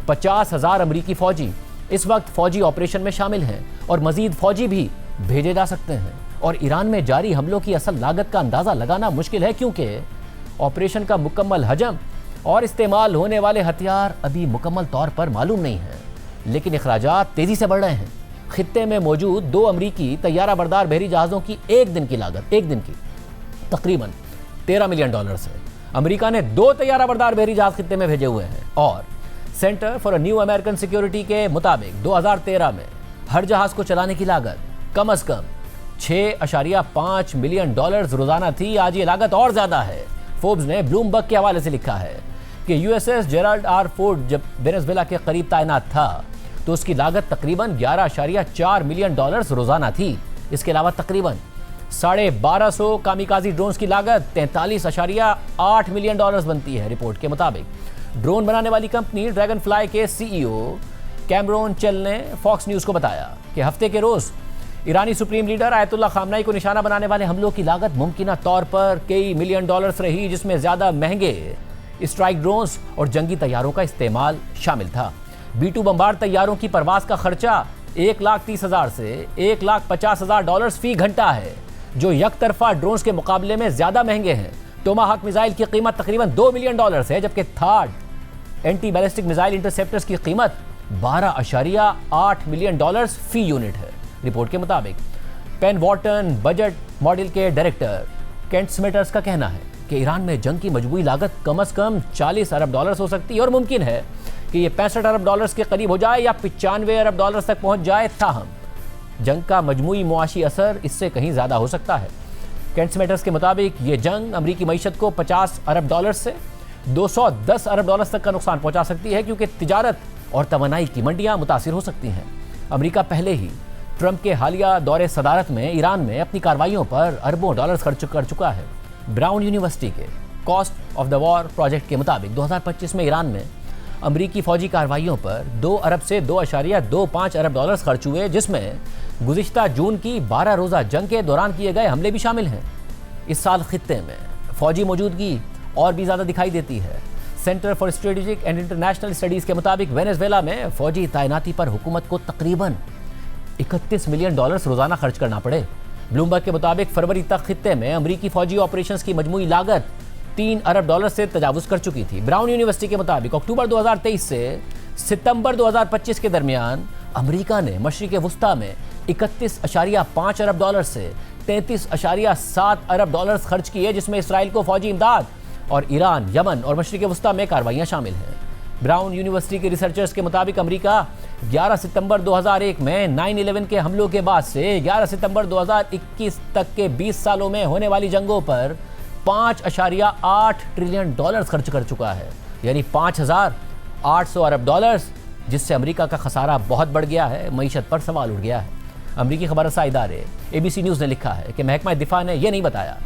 50,000 अमरीकी फौजी इस वक्त फौजी ऑपरेशन में शामिल हैं और मजीद फौजी भी भेजे जा सकते हैं। और ईरान में जारी हमलों की असल लागत का अंदाज़ा लगाना मुश्किल है, क्योंकि ऑपरेशन का मुकम्मल हजम और इस्तेमाल होने वाले हथियार अभी मुकम्मल तौर पर मालूम नहीं है, लेकिन अखराजात तेजी से बढ़ रहे हैं। खित्ते में मौजूद 2 अमरीकी तैयारा बरदार बहरी जहाज़ों की एक दिन की लागत तकरीबन $13 मिलियन है। अमेरिका ने 2 तैयारा बरदार बहरी जहाज खित्ते में भेजे हुए हैं और centre for new American security के मुताबिक 2013 में हर जहाज को चलाने की लागत कम से कम $6.5 मिलियन रोजाना थी। आज ये लागत और ज्यादा है। फोर्ब्स ने ब्लूमबर्ग के हवाले से लिखा है कि यूएसएस जेराल्ड आर फोर्ड जब वेनेजुएला के करीब तैनात था तो उसकी लागत तकरीबन $11.4 मिलियन रोजाना थी। इसके अलावा तकरीबन 1250 कामिकाजी ड्रोन्स की लागत $43.8 मिलियन बनती है। रिपोर्ट के मुताबिक ड्रोन बनाने वाली कंपनी ड्रैगन फ्लाई के सीईओ कैमरोन चेल ने फॉक्स न्यूज को बताया कि हफ्ते के रोज ईरानी सुप्रीम लीडर आयतुल्लाह खामनाई को निशाना बनाने वाले हमलों की लागत मुमकिना तौर पर कई मिलियन डॉलर्स रही, जिसमें ज्यादा महंगे स्ट्राइक ड्रोन्स और जंगी तैयारों का इस्तेमाल शामिल था। B-2 बम्बार तैयारों की परवाज का खर्चा $1,30,000 से $1,50,000 फी घंटा है, जो यकतरफा ड्रोन्स के मुकाबले में ज्यादा महंगे हैं। टोमाहाक मिसाइल की कीमत तकरीबन $2 मिलियन है, जबकि third anti ballistic missile interceptors की कीमत $12.8 मिलियन फी यूनिट है। रिपोर्ट के मुताबिक पेन वॉर्टन बजट मॉडल के डायरेक्टर केंट स्मिटर्स का कहना है कि ईरान में जंग की मजबूरी लागत कम से कम $40 अरब हो सकती है और मुमकिन है कि ये $65 अरब के करीब हो जाए या $95 अरब तक पहुंच जाए। ताहम जंग का मजमूई मुआशी असर इससे कहीं ज्यादा हो सकता है। केंट स्मिटर्स के मुताबिक ये जंग अमरीकी मईशत को $50 अरब से $210 अरब तक का नुकसान पहुंचा सकती है, क्योंकि तिजारत और तवानाई की मंडियां मुतासिर हो सकती हैं। अमेरिका पहले ही ट्रंप के हालिया दौरे सदारत में ईरान में अपनी कार्रवाइयों पर अरबों डॉलर खर्च कर चुका है। ब्राउन यूनिवर्सिटी के cost of the war project के मुताबिक 2025 में ईरान में अमरीकी फौजी कार्रवाइयों पर 2 अरब से $2.25 अरब खर्च हुए, जिसमें गुज़िश्ता जून की 12 रोज़ा जंग के दौरान किए गए हमले भी शामिल हैं। इस साल खित्ते में फौजी मौजूदगी और भी ज़्यादा दिखाई देती है। Centre for strategic and international studies के मुताबिक वेनेजुएला में फौजी तैनाती पर हुकूमत को तकरीबन $31 मिलियन रोजाना खर्च करना पड़े। ब्लूमबर्ग के मुताबिक फरवरी तक खित्ते में अमरीकी फौजी ऑपरेशंस की मजमूई लागत $3 अरब से तजावुज कर चुकी थी। ब्राउन यूनिवर्सिटी के मुताबिक अक्टूबर 2023 से सितंबर 2025 के दरमियान अमरीका ने मशरिक़ वुस्ता में $31.5 अरब से $33.7 अरब खर्च किए, जिसमें इसराइल को फौजी इमदाद और ईरान, यमन और मशरिक़ वुस्ता में कार्रवाइयाँ शामिल हैं। ब्राउन यूनिवर्सिटी के रिसर्चर्स के मुताबिक अमेरिका 11 सितंबर 2001 में 9/11 के हमलों के बाद से 11 सितंबर 2021 तक के 20 सालों में होने वाली जंगों पर $5.8 ट्रिलियन खर्च कर चुका है, यानी $5,800 अरब, जिससे अमेरिका का खसारा बहुत बढ़ गया है। मईशत पर सवाल उठ गया है। अमेरिकी खबर रसा इदारे ABC न्यूज़ ने लिखा है कि महकमा दिफा ने यह नहीं बताया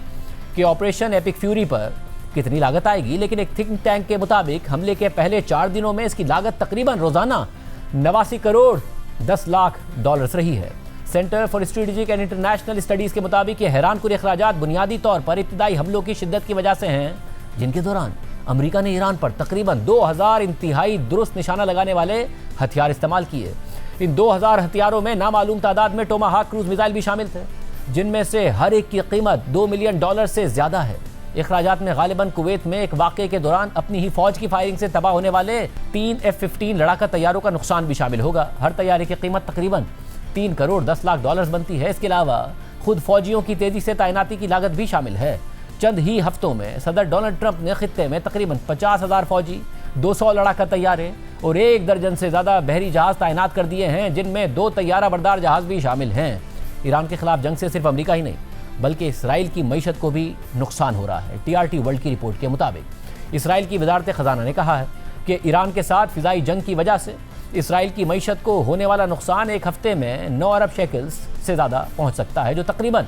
कि ऑपरेशन एपिक फ्यूरी पर कितनी लागत आएगी, लेकिन एक थिंक टैंक के मुताबिक हमले के पहले 4 दिनों में इसकी लागत तकरीबन रोजाना 89 करोड़ 10 लाख डॉलर्स रही है। Centre for strategic and international studies के मुताबिक ये हैरानकुन अखराजात बुनियादी तौर पर इब्तिदाई हमलों की शिद्दत की वजह से हैं, जिनके दौरान अमेरिका ने ईरान पर तकरीबन 2000 इंतहाई दुरुस्त निशाना लगाने वाले हथियार इस्तेमाल किए। इन 2000 हथियारों में नामालूम तादाद में टोमाहाक क्रूज मिसाइल भी शामिल थे, जिनमें से हर एक की कीमत $2 मिलियन से ज्यादा है। इखराजात में गालिबन कुवैत में एक वाक़े के दौरान अपनी ही फौज की फायरिंग से तबाह होने वाले 3 F-15 लड़ाका तैयारों का नुकसान भी शामिल होगा। हर तैयारे की कीमत तकरीबन $3 करोड़ 10 लाख बनती है। इसके अलावा खुद फौजियों की तेजी से तैनाती की लागत भी शामिल है। चंद ही हफ्तों में सदर डोनाल्ड ट्रंप ने खित्ते में तकरीबन 50,000 फौजी, 200 लड़ाका तैयारे और 1 दर्जन से ज्यादा बहरी जहाज तैनात कर दिए हैं, जिनमें 2 तैयारा बरदार जहाज भी शामिल हैं। ईरान के खिलाफ जंग से सिर्फ अमेरिका ही नहीं बल्कि इसराइल की मईशत को भी नुकसान हो रहा है। TRT वर्ल्ड की रिपोर्ट के मुताबिक इसराइल की वजारत खजाना ने कहा है कि ईरान के साथ फिजाई जंग की वजह से इसराइल की मईशत को होने वाला नुकसान एक हफ्ते में 9 अरब शेकल्स से ज़्यादा पहुंच सकता है, जो तकरीबन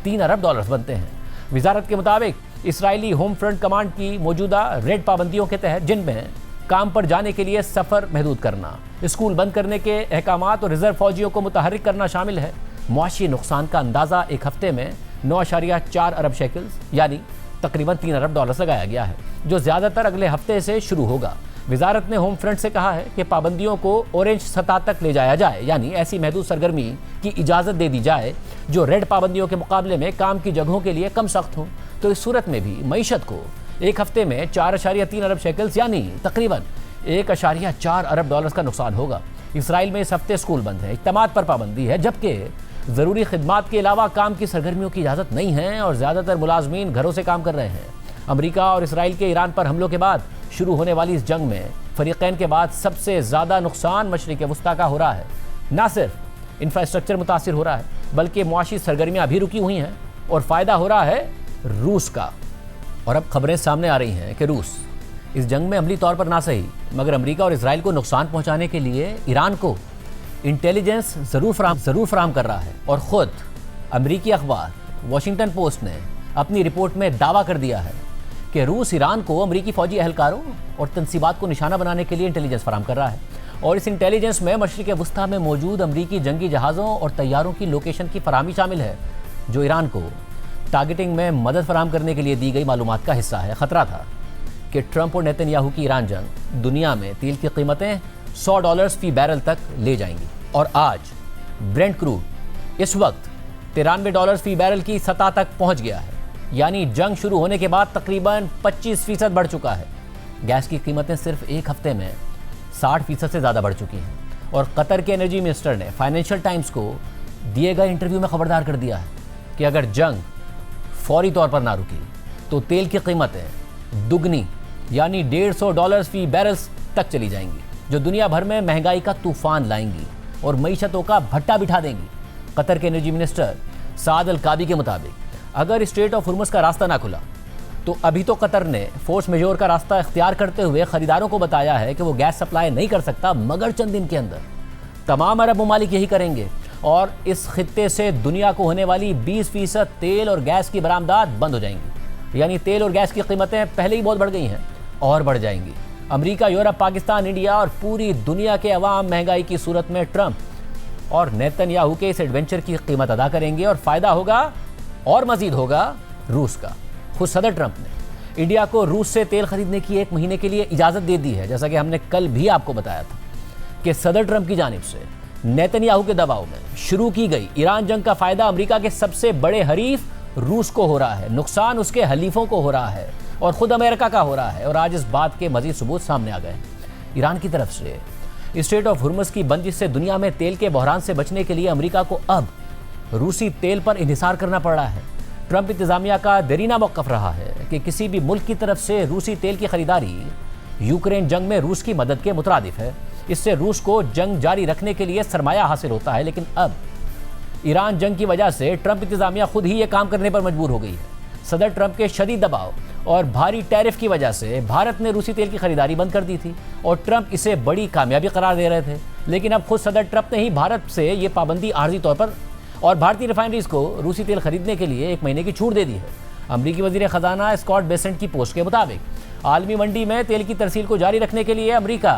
$3 अरब बनते हैं। वजारत के मुताबिक इसराइली होम फ्रंट कमांड की मौजूदा रेड पाबंदियों के तहत, जिनमें काम पर जाने के लिए सफ़र महदूद करना, स्कूल बंद करने के अहकामात और रिजर्व फौजियों को मुतहर्रिक करना शामिल है, मुआशी नुकसान का अंदाज़ा एक हफ्ते में 9.4 अरब शेकल्स यानी तकरीबन $3 अरब लगाया गया है, जो ज़्यादातर अगले हफ्ते से शुरू होगा। वजारत ने होम फ्रंट से कहा है कि पाबंदियों को ऑरेंज सतह तक ले जाया जाए, यानी ऐसी महदूद सरगर्मी की इजाज़त दे दी जाए जो रेड पाबंदियों के मुकाबले में काम की जगहों के लिए कम सख्त हों। तो इस सूरत में भी मईशत को एक हफ्ते में 4.3 अरब शेकल्स यानी तकरीबन 1.4 अरब डॉलर्स का नुकसान होगा। इसराइल में इस हफ्ते स्कूल बंद है, इज्तिमात पर पाबंदी है, जबकि ज़रूरी खिदमात के अलावा काम की सरगर्मियों की इजाज़त नहीं है और ज़्यादातर मुलाजमीन घरों से काम कर रहे हैं। अमेरिका और इसराइल के ईरान पर हमलों के बाद शुरू होने वाली इस जंग में फरीकैन के बाद सबसे ज़्यादा नुकसान मशरिक़ वस्ता का हो रहा है। ना सिर्फ इंफ्रास्ट्रक्चर मुतासिर हो रहा है, बल्कि मुआशी सरगर्मियाँ भी रुकी हुई हैं और फ़ायदा हो रहा है रूस का। और अब खबरें सामने आ रही हैं कि रूस इस जंग में अमली तौर पर ना सही मगर अमेरिका और इसराइल को नुकसान पहुंचाने के लिए ईरान को इंटेलिजेंस ज़रूर फराहम कर रहा है। और ख़ुद अमेरिकी अखबार वॉशिंगटन पोस्ट ने अपनी रिपोर्ट में दावा कर दिया है कि रूस ईरान को अमेरिकी फ़ौजी एहलकारों और तनसीबात को निशाना बनाने के लिए इंटेलिजेंस फराहम कर रहा है। और इस इंटेलिजेंस में मशरिक़ वस्ता में मौजूद अमेरिकी जंगी जहाज़ों और तैयारों की लोकेशन की फराहमी शामिल है, जो ईरान को टारगेटिंग में मदद फराहम करने के लिए दी गई मालूमात का हिस्सा है। ख़तरा था कि ट्रंप और नेतन्याहू की ईरान जंग दुनिया में तेल की कीमतें $100 फी बैरल तक ले जाएंगी। और आज ब्रेंट क्रूड इस वक्त $93 फी बैरल की सतह तक पहुंच गया है, यानी जंग शुरू होने के बाद तकरीबन 25% बढ़ चुका है। गैस की कीमतें सिर्फ एक हफ्ते में 60% से ज़्यादा बढ़ चुकी हैं। और कतर के एनर्जी मिनिस्टर ने फाइनेंशियल टाइम्स को दिए गए इंटरव्यू में खबरदार कर दिया है कि अगर जंग फौरी तौर पर ना रुकी तो तेल की कीमतें दुगनी यानी $150 फी बैरल तक चली जाएंगी, जो दुनिया भर में महंगाई का तूफान लाएंगी और मईशतों का भट्टा बिठा देंगी। कतर के एनर्जी मिनिस्टर साद अल काबी के मुताबिक अगर स्ट्रेट ऑफ हुर्मुज़ का रास्ता ना खुला तो अभी तो कतर ने फोर्स मेजोर का रास्ता इख्तियार करते हुए खरीदारों को बताया है कि वो गैस सप्लाई नहीं कर सकता, मगर चंद दिन के अंदर तमाम अरब ममालिक यही करेंगे और इस खित्ते से दुनिया को होने वाली 20% तेल और गैस की बरामदात बंद हो जाएंगी। यानी तेल और गैस की कीमतें पहले ही बहुत बढ़ गई हैं और बढ़ जाएंगी। अमेरिका, यूरोप, पाकिस्तान, इंडिया और पूरी दुनिया के अवाम महंगाई की सूरत में ट्रंप और नेतन्याहू के इस एडवेंचर की कीमत अदा करेंगे और फ़ायदा होगा और मज़ीद होगा रूस का। खुद सदर ट्रंप ने इंडिया को रूस से तेल खरीदने की 1 महीने के लिए इजाज़त दे दी है, जैसा कि हमने कल भी आपको बताया था कि सदर ट्रंप की जानिब से नेतन्याहू के दबाव में शुरू की गई ईरान जंग का फ़ायदा अमेरिका के सबसे बड़े हरीफ रूस को हो रहा है, नुकसान उसके हलीफों को हो रहा है और ख़ुद अमेरिका का हो रहा है। और आज इस बात के मज़ीद सबूत सामने आ गए। ईरान की तरफ से स्ट्रेट ऑफ हुर्मुज़ की बंदिश से दुनिया में तेल के बहरान से बचने के लिए अमेरिका को अब रूसी तेल पर इन्हिसार करना पड़ रहा है। ट्रंप इंतज़ामिया का देरीना मौक़िफ़ रहा है कि किसी भी मुल्क की तरफ से रूसी तेल की खरीदारी यूक्रेन जंग में रूस की मदद के मुतरादिफ है। इससे रूस को जंग जारी रखने के लिए सरमाया हासिल होता है। लेकिन अब ईरान जंग की वजह से ट्रंप इंतज़ामिया खुद ही ये काम करने पर मजबूर हो गई है। सदर ट्रंप के शदीद दबाव और भारी टैरिफ की वजह से भारत ने रूसी तेल की खरीदारी बंद कर दी थी और ट्रंप इसे बड़ी कामयाबी करार दे रहे थे। लेकिन अब खुद सदर ट्रंप ने ही भारत से ये पाबंदी आर्जी तौर पर और भारतीय रिफाइनरीज को रूसी तेल खरीदने के लिए 1 महीने की छूट दे दी है। अमरीकी वजीर ख़जाना स्कॉट बेसेंट की पोस्ट के मुताबिक आलमी मंडी में तेल की तरसील को जारी रखने के लिए अमरीका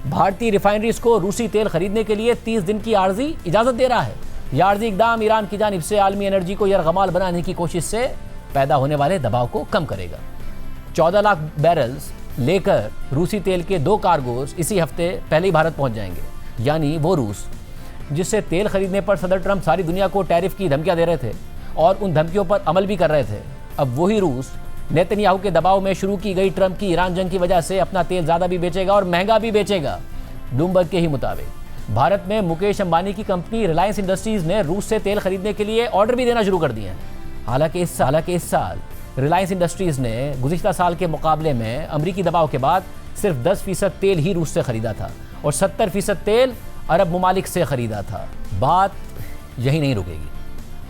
भारतीय रिफाइनरीज को रूसी तेल खरीदने के लिए 30 दिन की आर्जी इजाज़त दे रहा है। यह आर्जी इकदाम ईरान की जानिब से आलमी एनर्जी को यरगमाल बनाने की कोशिश से पैदा होने वाले दबाव को कम करेगा। 14 लाख बैरल्स लेकर रूसी तेल के 2 कार्गोज इसी हफ्ते पहले ही भारत पहुंच जाएंगे। यानी वो रूस जिससे तेल खरीदने पर सदर ट्रंप सारी दुनिया को टैरिफ की धमकियां दे रहे थे और उन धमकियों पर अमल भी कर रहे थे, अब वही रूस नेतन्याहू के दबाव में शुरू की गई ट्रंप की ईरान जंग की वजह से अपना तेल ज़्यादा भी बेचेगा और महंगा भी बेचेगा। ब्लूमबर्ग के ही मुताबिक भारत में मुकेश अंबानी की कंपनी रिलायंस इंडस्ट्रीज़ ने रूस से तेल खरीदने के लिए ऑर्डर भी देना शुरू कर दिए हैं। हालांकि इस साल रिलायंस इंडस्ट्रीज़ ने गुज़िश्ता साल के मुकाबले में अमरीकी दबाव के बाद सिर्फ 10% तेल ही रूस से ख़रीदा था और 70% तेल अरब ममालिक से ख़रीदा था। बात यही नहीं रुकेगी।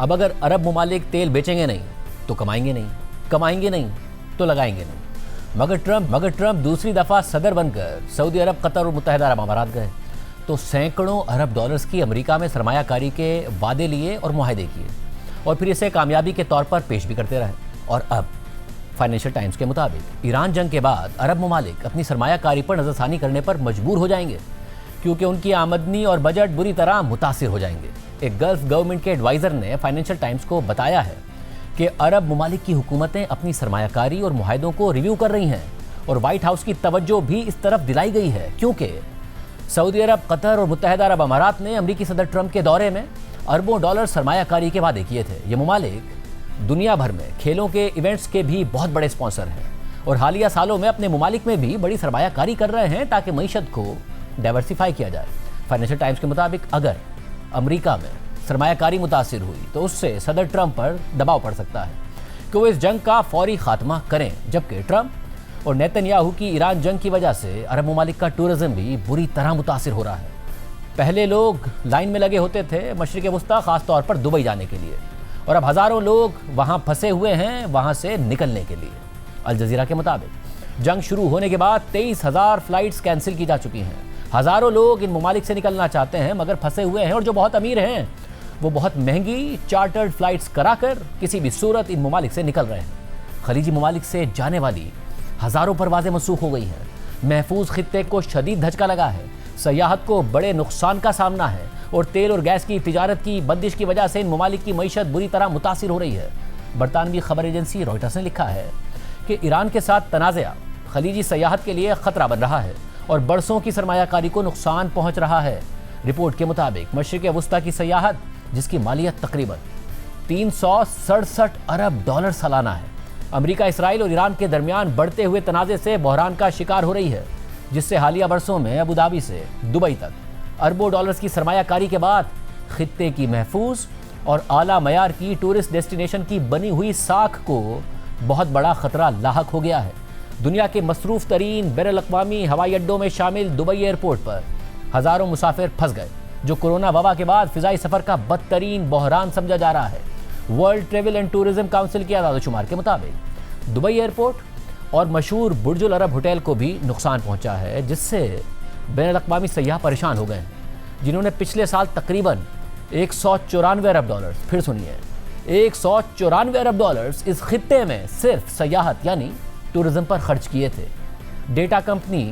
अब अगर अरब ममालिक तेल बेचेंगे नहीं तो कमाएंगे नहीं तो लगाएंगे नहीं। मगर ट्रंप दूसरी दफ़ा सदर बनकर सऊदी अरब, कतर और मुत्तहिदा अरब अमारात गए तो सैकड़ों अरब डॉलर्स की अमेरिका में सरमायाकारी के वादे लिए और मुआहदे किए और फिर इसे कामयाबी के तौर पर पेश भी करते रहे। और अब फाइनेंशियल टाइम्स के मुताबिक ईरान जंग के बाद अरब ममालिक अपनी सरमायाकारी पर नज़रसानी करने पर मजबूर हो जाएंगे क्योंकि उनकी आमदनी और बजट बुरी तरह मुतासिर हो जाएंगे। एक गल्फ गवर्नमेंट के एडवाइज़र ने फाइनेंशियल टाइम्स को बताया है कि अरब ममालिक की हुकूमतें अपनी सरमायाकारी और मुआहदों को रिव्यू कर रही हैं और वाइट हाउस की तवज्जो भी इस तरफ दिलाई गई है क्योंकि सऊदी अरब, कतर और मुत्तहिदा अरब अमारात ने अमरीकी सदर ट्रंप के दौरे में अरबों डॉलर सरमायाकारी के वादे किए थे। ये ममालिक दुनिया भर में खेलों के इवेंट्स के भी बहुत बड़े स्पॉन्सर हैं और हालिया सालों में अपने मुमालिक में भी बड़ी सरमायाकारी कर रहे हैं ताकि मईशत को डाइवर्सिफाई किया जाए। फाइनेंशियल टाइम्स के मुताबिक अगर अमेरिका में सरमायाकारी मुतासिर हुई तो उससे सदर ट्रंप पर दबाव पड़ सकता है कि वो इस जंग का फौरी खात्मा करें, जबकि ट्रंप और नेतन्याहू की ईरान जंग की वजह से अरब मुमालिक का टूरिज्म भी बुरी तरह मुतासिर हो रहा है। पहले लोग लाइन में लगे होते थे मशरिक़ वस्ता, खास तौर पर दुबई जाने के लिए, और अब हज़ारों लोग वहाँ फंसे हुए हैं वहाँ से निकलने के लिए। अल जज़ीरा के मुताबिक जंग शुरू होने के बाद 23,000 फ्लाइट्स कैंसिल की जा चुकी हैं। हज़ारों लोग इन ममालिक से निकलना चाहते हैं मगर फंसे हुए हैं, और जो बहुत अमीर हैं वो बहुत महंगी चार्टर्ड फ्लाइट्स कराकर किसी भी सूरत इन ममालिक से निकल रहे हैं। खलीजी ममालिक से जाने वाली हज़ारों परवाज़ें मनसूख हो गई हैं। महफूज खित्ते को शदीद धचका लगा है, सयाहत को बड़े नुकसान का सामना है, और तेल और गैस की तिजारत की बंदिश की वजह से इन ममालिक की मईशत बुरी तरह मुतासिर हो रही है। बरतानवी खबर एजेंसी रॉयटर्स ने लिखा है कि ईरान के साथ तनाज़ा खलीजी सयाहत के लिए ख़तरा बन रहा है और बरसों की सरमायाकारी को नुकसान पहुँच रहा है। रिपोर्ट के मुताबिक मशरिक़ वस्ता की सयाहत, जिसकी मालियत तकरीबन 367 अरब डॉलर सालाना है, अमेरिका, इसराइल और ईरान के दरमियान बढ़ते हुए तनाज़े से बहरान का शिकार हो रही है, जिससे हालिया बरसों में अबू धाबी से दुबई तक अरबों डॉलर्स की सरमायाकारी के बाद खित्ते की महफूज और आला मयार की टूरिस्ट डेस्टिनेशन की बनी हुई साख को बहुत बड़ा खतरा लाहक हो गया है। दुनिया के मसरूफ़ तरीन बैनुल-अक़वामी हवाई अड्डों में शामिल दुबई एयरपोर्ट पर हज़ारों मुसाफिर फंस गए, जो कोरोना वबा के बाद फ़िज़ाई सफ़र का बदतरीन बहरान समझा जा रहा है। World travel and tourism council के आदाद-ओ-शुमार के मुताबिक दुबई एयरपोर्ट और मशहूर बुर्जुल अरब होटल को भी नुकसान पहुंचा है, जिससे बैनुल-अक़वामी सयाह परेशान हो गए हैं, जिन्होंने पिछले साल तकरीबन 194 अरब डॉलर, फिर सुनिए 194 अरब डॉलर्स इस खित्ते में सिर्फ सयाहत यानी टूरिज्म पर खर्च किए थे। डेटा कंपनी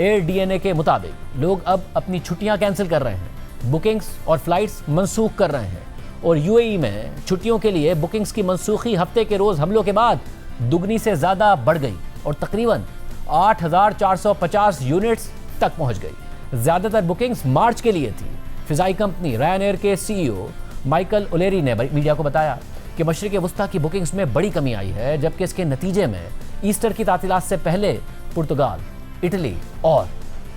एयरडीएनए के मुताबिक लोग अब अपनी छुट्टियां कैंसिल कर रहे हैं, बुकिंग्स और फ्लाइट्स मनसूख कर रहे हैं, और यूएई में छुट्टियों के लिए बुकिंग्स की मनसूखी हफ्ते के रोज़ हमलों के बाद दुगनी से ज़्यादा बढ़ गई और तकरीबन 8,450 यूनिट्स तक पहुंच गई। ज़्यादातर बुकिंग्स मार्च के लिए थी। फ़िज़ाई कंपनी रायनेयर के सीईओ माइकल ओलेरी ने मीडिया को बताया कि मशरिक़ वस्ता की बुकिंग्स में बड़ी कमी आई है, जबकि इसके नतीजे में ईस्टर की तातीलात से पहले पुर्तगाल, इटली और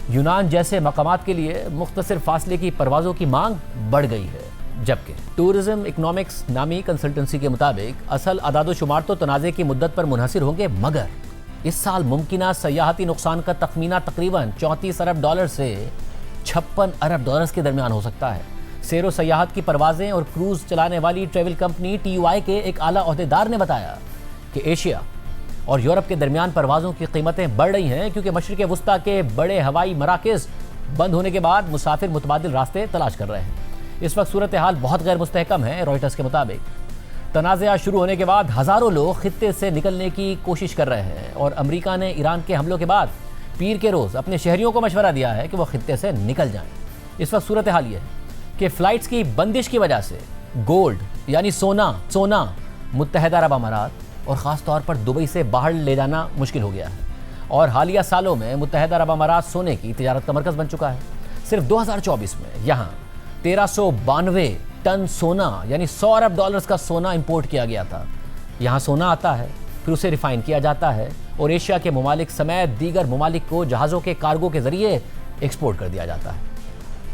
यूनान जैसे मकामात के लिए मुख्तसर फासले की परवाज़ों की मांग बढ़ गई है। जबकि टूरिज्म इकनॉमिक्स नामी कंसल्टेंसी के मुताबिक असल अदाद-ओ-शुमार तो तनाज़े की मुद्दत पर मुनहसिर होंगे, मगर इस साल मुमकिना सयाहती नुकसान का तखमीना तकरीबन 34 अरब डॉलर से 56 अरब डॉलर के दरमियान हो सकता है। सैरो सयाहत की परवाज़ें और क्रूज़ चलाने वाली ट्रेवल कंपनी TUI के एक आला ओहदेदार ने बताया कि एशिया और यूरोप के दरमियान परवाज़ों की कीमतें बढ़ रही हैं, क्योंकि मशरिक़ वस्ता के बड़े हवाई मराकज़ बंद होने के बाद मुसाफिर मुतबादिल रास्ते तलाश कर रहे हैं। इस वक्त सूरत हाल बहुत गैर मुस्तहकम है। रॉयटर्स के मुताबिक तनाज़ा शुरू होने के बाद हज़ारों लोग खित्ते से निकलने की कोशिश कर रहे हैं, और अमेरिका ने ईरान के हमलों के बाद पीर के रोज़ अपने शहरियों को मशवरा दिया है कि वह खित्ते से निकल जाएं। इस वक्त सूरत हाल ये है कि फ़्लाइट्स की बंदिश की वजह से गोल्ड यानी सोना मुत्तहदा अरब अमारात और ख़ास तौर पर दुबई से बाहर ले जाना मुश्किल हो गया है, और हालिया सालों में मुत्तहदा अरब अमारात सोने की तिजारत का मरकज़ बन चुका है। सिर्फ 2024 में यहाँ 1392 टन सोना यानी 100 अरब डॉलर्स का सोना इंपोर्ट किया गया था। यहाँ सोना आता है, फिर उसे रिफाइन किया जाता है और एशिया के ममालिक समेत दीगर ममालिक को जहाज़ों के कार्गो के ज़रिए एक्सपोर्ट कर दिया जाता है।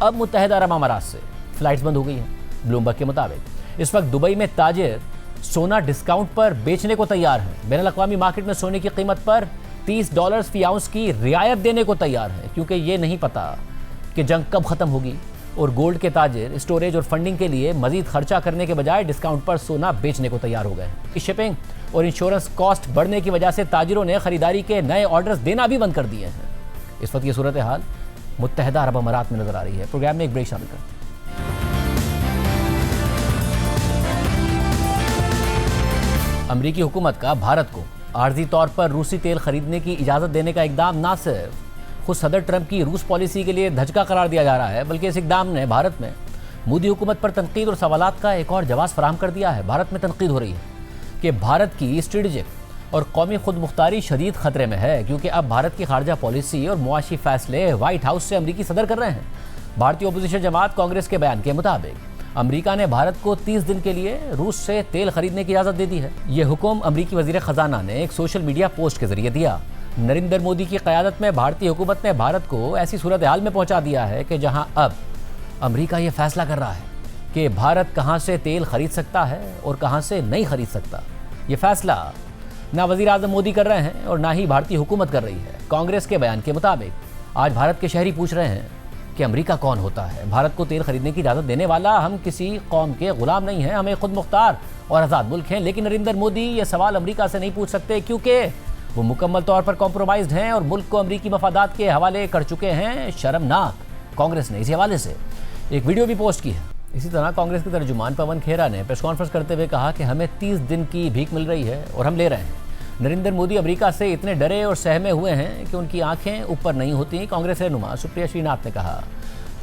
अब मुत्तहदा अरब अमारात से फ़्लाइट्स बंद हो गई हैं। ब्लूमबर्ग के मुताबिक इस वक्त दुबई में ताजिर सोना डिस्काउंट पर बेचने को तैयार हैं। बैनुल-अक़वामी मार्केट में सोने की कीमत पर $30 फी आउंस की रियायत देने को तैयार है, क्योंकि ये नहीं पता कि जंग कब ख़त्म होगी, और गोल्ड के ताजिर स्टोरेज और फंडिंग के लिए मजीद खर्चा करने के बजाय डिस्काउंट पर सोना बेचने को तैयार हो गए हैं। शिपिंग और इंश्योरेंस कॉस्ट बढ़ने की वजह से ताजिरों ने खरीदारी के नए ऑर्डर्स देना भी बंद कर दिए हैं। इस वक्त ये सूरत हाल मुत्तहदा अरब अमारात में नजर आ रही है। प्रोग्राम में एक ब्रेक शामिल करते हैं। अमरीकी हुकूमत का भारत को आर्जी तौर पर रूसी तेल खरीदने की इजाज़त देने का इकदाम न सिर्फ खुद सदर ट्रंप की रूस पॉलिसी के लिए धचका करार दिया जा रहा है, बल्कि इस इकदाम ने भारत में मोदी हुकूमत पर तनकीद और सवालात का एक और जवाब फराहम कर दिया है। भारत में तनकीद हो रही है कि भारत की स्ट्रेटेजिक और कौमी खुद मुख्तारी शदीद खतरे में है, क्योंकि अब भारत की खारजा पॉलिसी और मुआशी फैसले व्हाइट हाउस से अमरीकी सदर कर रहे हैं। भारतीय अपोजिशन जमात कांग्रेस के बयान के मुताबिक अमेरिका ने भारत को 30 दिन के लिए रूस से तेल खरीदने की इजाजत दे दी है। ये हुक्म अमेरिकी वजीर खजाना ने एक सोशल मीडिया पोस्ट के जरिए दिया। नरेंद्र मोदी की क़यादत में भारतीय हुकूमत ने भारत को ऐसी सूरत हाल में पहुंचा दिया है कि जहां अब अमेरिका ये फैसला कर रहा है कि भारत कहां से तेल खरीद सकता है और कहां से नहीं खरीद सकता। ये फैसला ना वजीर आजम मोदी कर रहे हैं और ना ही भारतीय हुकूमत कर रही है। कांग्रेस के बयान के मुताबिक आज भारत के शहरी पूछ रहे हैं कि अमेरिका कौन होता है भारत को तेल खरीदने की इजाज़त देने वाला। हम किसी कौम के गुलाम नहीं हैं, हमें खुद मुख्तार और आज़ाद मुल्क हैं। लेकिन नरेंद्र मोदी ये सवाल अमेरिका से नहीं पूछ सकते क्योंकि वो मुकम्मल तौर पर कॉम्प्रोमाइज्ड हैं और मुल्क को अमेरिकी मफादात के हवाले कर चुके हैं। शर्मनाक। कांग्रेस ने इसी हवाले से एक वीडियो भी पोस्ट की है। इसी तरह कांग्रेस के तर्जुमान पवन खेरा ने प्रेस कॉन्फ्रेंस करते हुए कहा कि हमें 30 दिन की भीख मिल रही है और हम ले रहे हैं। नरेंद्र मोदी अमेरिका से इतने डरे और सहमे हुए हैं कि उनकी आंखें ऊपर नहीं होती। कांग्रेस रहनुमा सुप्रिया श्रीनाथ ने कहा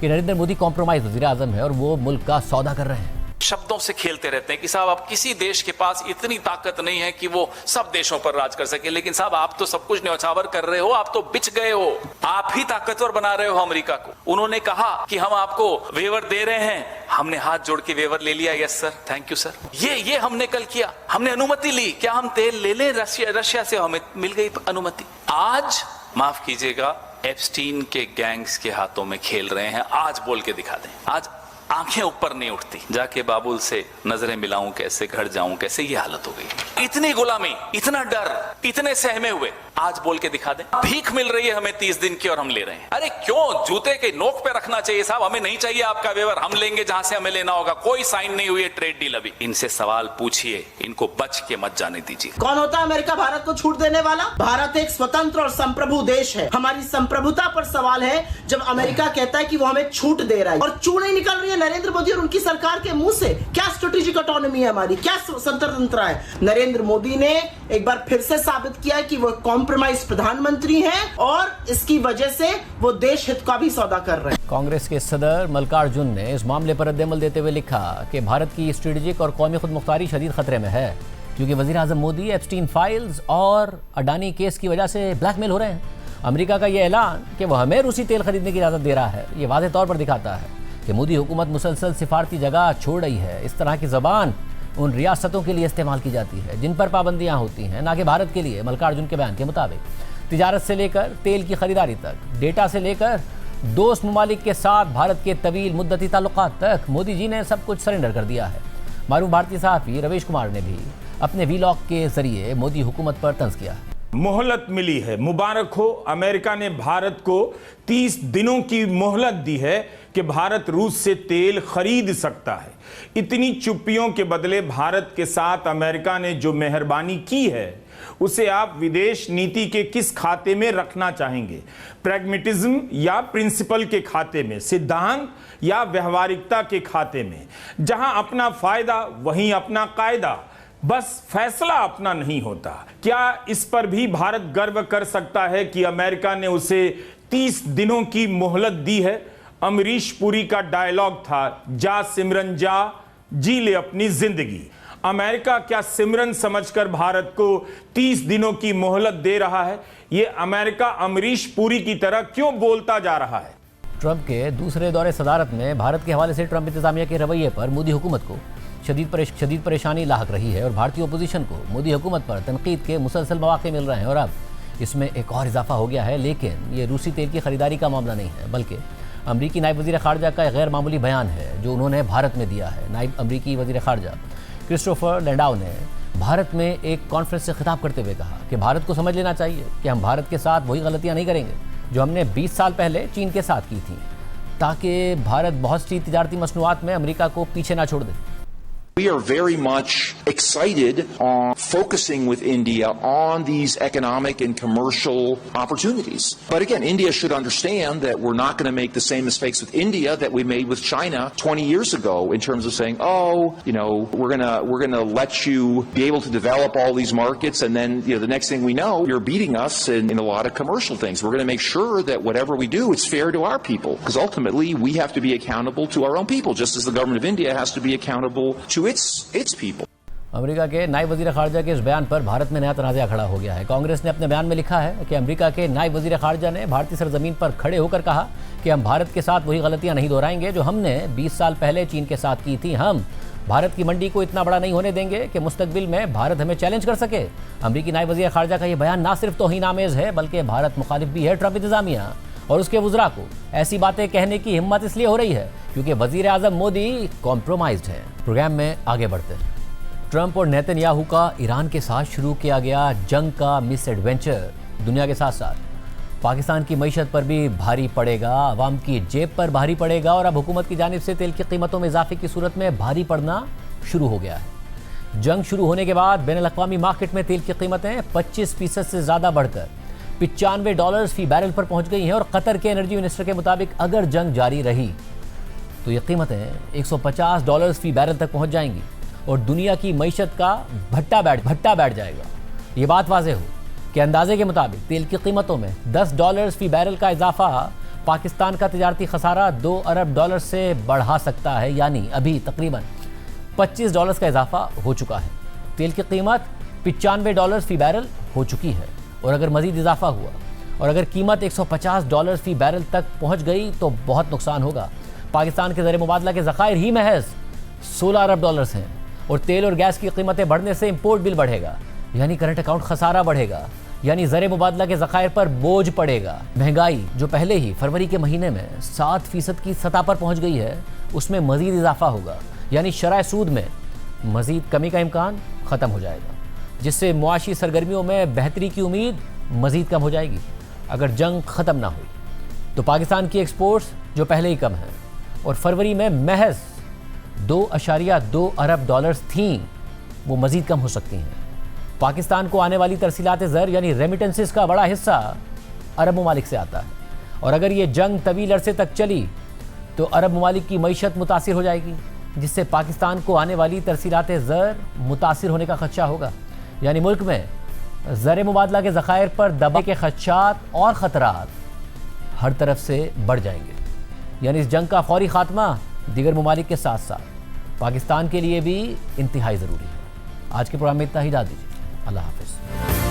कि नरेंद्र मोदी कॉम्प्रोमाइज वज़ीर आज़म है और वो मुल्क का सौदा कर रहे हैं। शब्दों से खेलते रहते हैं कि साहब अब किसी देश के पास इतनी ताकत नहीं है कि वो सब देशों पर राज कर सके। लेकिन साहब आप तो सब कुछ न्यौछावर कर रहे हो, आप तो बिछ गए हो, आप ही ताकतवर बना रहे हो अमेरिका को। उन्होंने कहा कि हम आपको वेवर दे रहे हैं, हमने हाथ जोड़ के वेवर ले लिया। Yes sir, thank you sir. ये हमने कल किया, हमने अनुमति ली। क्या हम तेल ले लें रशिया से? हमें मिल गई अनुमति। आज माफ कीजिएगा, एप्स्टीन के गैंग्स के हाथों में खेल रहे हैं। आज बोल के दिखा दें। आज आंखें ऊपर नहीं उठती, जाके बाबुल से नजरें मिलाऊं कैसे, घर जाऊं कैसे, ये हालत हो गई। इतनी गुलामी, इतना डर, इतने सहमे हुए, आज बोल के दिखा दें। भीख मिल रही है हमें 30 दिन की और हम ले रहे हैं। अरे क्यों? जूते के नोक पे रखना चाहिए साहब। हमें नहीं चाहिए आपका वेवर, हम लेंगे जहां से हमें लेना होगा। कोई साइन नहीं हुई है ट्रेड डील अभी। इनसे सवाल पूछिए, इनको बच के मत जाने दीजिए। कौन होता है अमेरिका भारत को छूट देने वाला? भारत एक स्वतंत्र और संप्रभु देश है। हमारी संप्रभुता पर सवाल है जब अमेरिका कहता है कि वो हमें छूट दे रहा है और चूड़े निकल रही है नरेंद्र मोदी और उनकी सरकार के मुंह से। क्या स्ट्रेटेजिक ऑटोनॉमी है हमारी? क्या स्वतंत्रता है? नरेंद्र मोदी ने एक बार फिर से साबित किया कि वो कॉम्प्रोमाइज प्रधानमंत्री हैं और इसकी वजह से वो देश हित का भी सौदा कर रहे हैं। कांग्रेस के सदर मल्लिकार्जुन ने इस मामले पर रद्द-ए-अमल देते हुए लिखा कि भारत की स्ट्रेटेजिक और कौमी खुदमुख्तारी शदीद खतरे में है क्योंकि वजीर आजम मोदी एप्स्टीन फाइल्स और अडानी केस की वजह से ब्लैकमेल हो रहे हैं। अमेरिका का यह ऐलान कि वह हमें रूसी तेल खरीदने की इजाज़त दे रहा है, ये वाज़ेह तौर पर दिखाता है कि मोदी हुकूमत मुसलसल सिफारती जगह छोड़ रही है। इस तरह की ज़बान उन रियासतों के लिए इस्तेमाल की जाती है जिन पर पाबंदियाँ होती हैं, ना कि भारत के लिए। मल्लिकार्जुन के बयान के मुताबिक तिजारत से लेकर तेल की खरीदारी तक, डेटा से लेकर दोस्त ममालिक के साथ भारत के तवील मुद्दती ताल्लुकात तक मोदी जी ने सब कुछ सरेंडर कर दिया है। मारूफ भारतीय सहाफ़ी रवीश कुमार ने भी अपने वीलॉग के जरिए मोदी हुकूमत पर तंज किया है। मोहलत मिली है, मुबारक हो। अमेरिका ने भारत को 30 दिनों की मोहलत दी है कि भारत रूस से तेल खरीद सकता है। इतनी चुप्पियों के बदले भारत के साथ अमेरिका ने जो मेहरबानी की है उसे आप विदेश नीति के किस खाते में रखना चाहेंगे? प्रैग्मेटिज्म या प्रिंसिपल के खाते में, सिद्धांत या व्यवहारिकता के खाते में? जहां अपना फायदा वहीं अपना कायदा, बस फैसला अपना नहीं होता। क्या इस पर भी भारत गर्व कर सकता है कि अमेरिका ने उसे 30 दिनों की मोहलत दी है? अमरीश पुरी का डायलॉग था, जा सिमरन जा, जी ले अपनी जिंदगी। अमेरिका क्या सिमरन समझकर भारत को 30 दिनों की मोहलत दे रहा है? ये अमेरिका अमरीश पुरी की तरह क्यों बोलता जा रहा है? ट्रंप के दूसरे दौरे सदारत में भारत के हवाले से ट्रंप इंतजामिया के रवैये पर मोदी हुकूमत को शदीद परेशानी लाहक रही है और भारतीय अपोजिशन को मोदी हुकूमत पर तनकीद के मुसलसल मौके मिल रहे हैं। और अब इसमें एक और इजाफा हो गया है। लेकिन ये रूसी तेल की खरीदारी का मामला नहीं है, बल्कि अमरीकी नायब वज़ीर ख़ारजा का एक गैर मामूली बयान है जो उन्होंने भारत में दिया है। नायब अमरीकी वज़ीर ख़ारजा क्रिस्टोफर लैंडाउ ने भारत में एक कॉन्फ्रेंस से खिताब करते हुए कहा कि भारत को समझ लेना चाहिए कि हम भारत के साथ वही गलतियां नहीं करेंगे जो हमने 20 साल पहले चीन के साथ की थी, ताकि भारत बहुत सी तिजारती मसनूआत में अमेरिका को पीछे ना छोड़ दे। We are very much excited on focusing with India on these economic and commercial opportunities. But again, India should understand that we're not going to make the same mistakes with India that we made with China 20 years ago in terms of saying, oh, you know, we're going to let you be able to develop all these markets, and then, you know, the next thing we know, you're beating us in a lot of commercial things. We're going to make sure that whatever we do, it's fair to our people, because ultimately we have to be accountable to our own people, just as the government of India has to be accountable to its people. America के नायब वजीर खारजा के इस बयान पर भारत में नया तनाज़ा खड़ा हो गया है। कांग्रेस ने अपने बयान में लिखा है कि अमेरिका के नायब वजीर खारजा ने भारतीय सरजमीन पर खड़े होकर कहा कि हम भारत के साथ वही गलतियां नहीं दोहराएंगे जो हमने 20 साल पहले चीन के साथ की थी। हम भारत की मंडी को इतना बड़ा नहीं होने देंगे कि मुस्तकबिल में भारत हमें चैलेंज कर सके। अमेरिकी नायब वजीर खारजा का यह बयान ना सिर्फ तौहीन-आमेज़ है बल्कि भारत मुखालिफ भी है। ट्रंप इंतजामिया और उसके वज़रा को ऐसी बातें कहने की हिम्मत इसलिए हो रही है क्योंकि वजीर आज़म मोदी कॉम्प्रोमाइज्ड है। प्रोग्राम में आगे बढ़ते हैं। ट्रंप और नेतन्याहू का ईरान के साथ शुरू किया गया जंग का मिस एडवेंचर दुनिया के साथ साथ पाकिस्तान की मईशत पर भी भारी पड़ेगा, आवाम की जेब पर भारी पड़ेगा और अब हुकूमत की जानिब से तेल की कीमतों में इजाफे की सूरत में भारी पड़ना शुरू हो गया है। जंग शुरू होने के बाद बैनुल अक़वामी मार्केट में तेल की कीमतें 25% से ज़्यादा बढ़कर $95 फी बैरल पर पहुंच गई हैं और कतर के एनर्जी मिनिस्टर के मुताबिक अगर जंग जारी रही तो ये कीमतें $150 फी बैरल तक पहुंच जाएंगी और दुनिया की मईशत का भट्टा बैठ जाएगा। ये बात वाज़ेह हो कि अंदाजे के मुताबिक तेल की कीमतों में $10 फी बैरल का इजाफा पाकिस्तान का तिजारती खसारा $2 अरब से बढ़ा सकता है, यानी अभी तकरीबन $25 का इजाफा हो चुका है। तेल की कीमत $95 फी बैरल हो चुकी है और अगर मज़ीद इजाफा हुआ और अगर कीमत $150 फी बैरल तक पहुँच गई तो बहुत नुकसान होगा। पाकिस्तान के ज़र मुबादला के ज़खायर ही महज $16 अरब हैं और तेल और गैस की कीमतें बढ़ने से इंपोर्ट बिल बढ़ेगा, यानी करंट अकाउंट खसारा बढ़ेगा, यानी ज़र मुबादला के ज़खायर पर बोझ पड़ेगा। महंगाई जो पहले ही फरवरी के महीने में 7% की सतह पर पहुंच गई है उसमें मज़ीद इजाफा होगा, यानी शरह सूद में मज़ीद कमी का इम्कान ख़त्म हो जाएगा, जिससे मुआशी सरगर्मियों में बेहतरी की उम्मीद मज़ीद कम हो जाएगी। अगर जंग ख़त्म ना हुई तो पाकिस्तान की एक्सपोर्ट्स जो पहले ही कम हैं और फरवरी में महज $2.2 अरब थीं वो मज़ीद कम हो सकती हैं। पाकिस्तान को आने वाली तरसीलात ज़र यानी रेमिटेंसेस का बड़ा हिस्सा अरब ममालिक से आता है और अगर ये जंग तवील अरसे तक चली तो अरब ममालिक की मईशत मुतासिर हो जाएगी, जिससे पाकिस्तान को आने वाली तरसीलात ज़र मुतासिर होने का खदशा होगा, यानी मुल्क में ज़र मुबादला के ज़खायर पर दबाव के खदशात और ख़तरात हर तरफ से बढ़ जाएंगे। यानी इस जंग का फौरी ख़ात्मा दीगर ममालिक के साथ साथ पाकिस्तान के लिए भी इंतहाई ज़रूरी है। आज के प्रोग्राम में इतना ही, इजाज़त दीजिए। अल्लाह हाफ़िज़।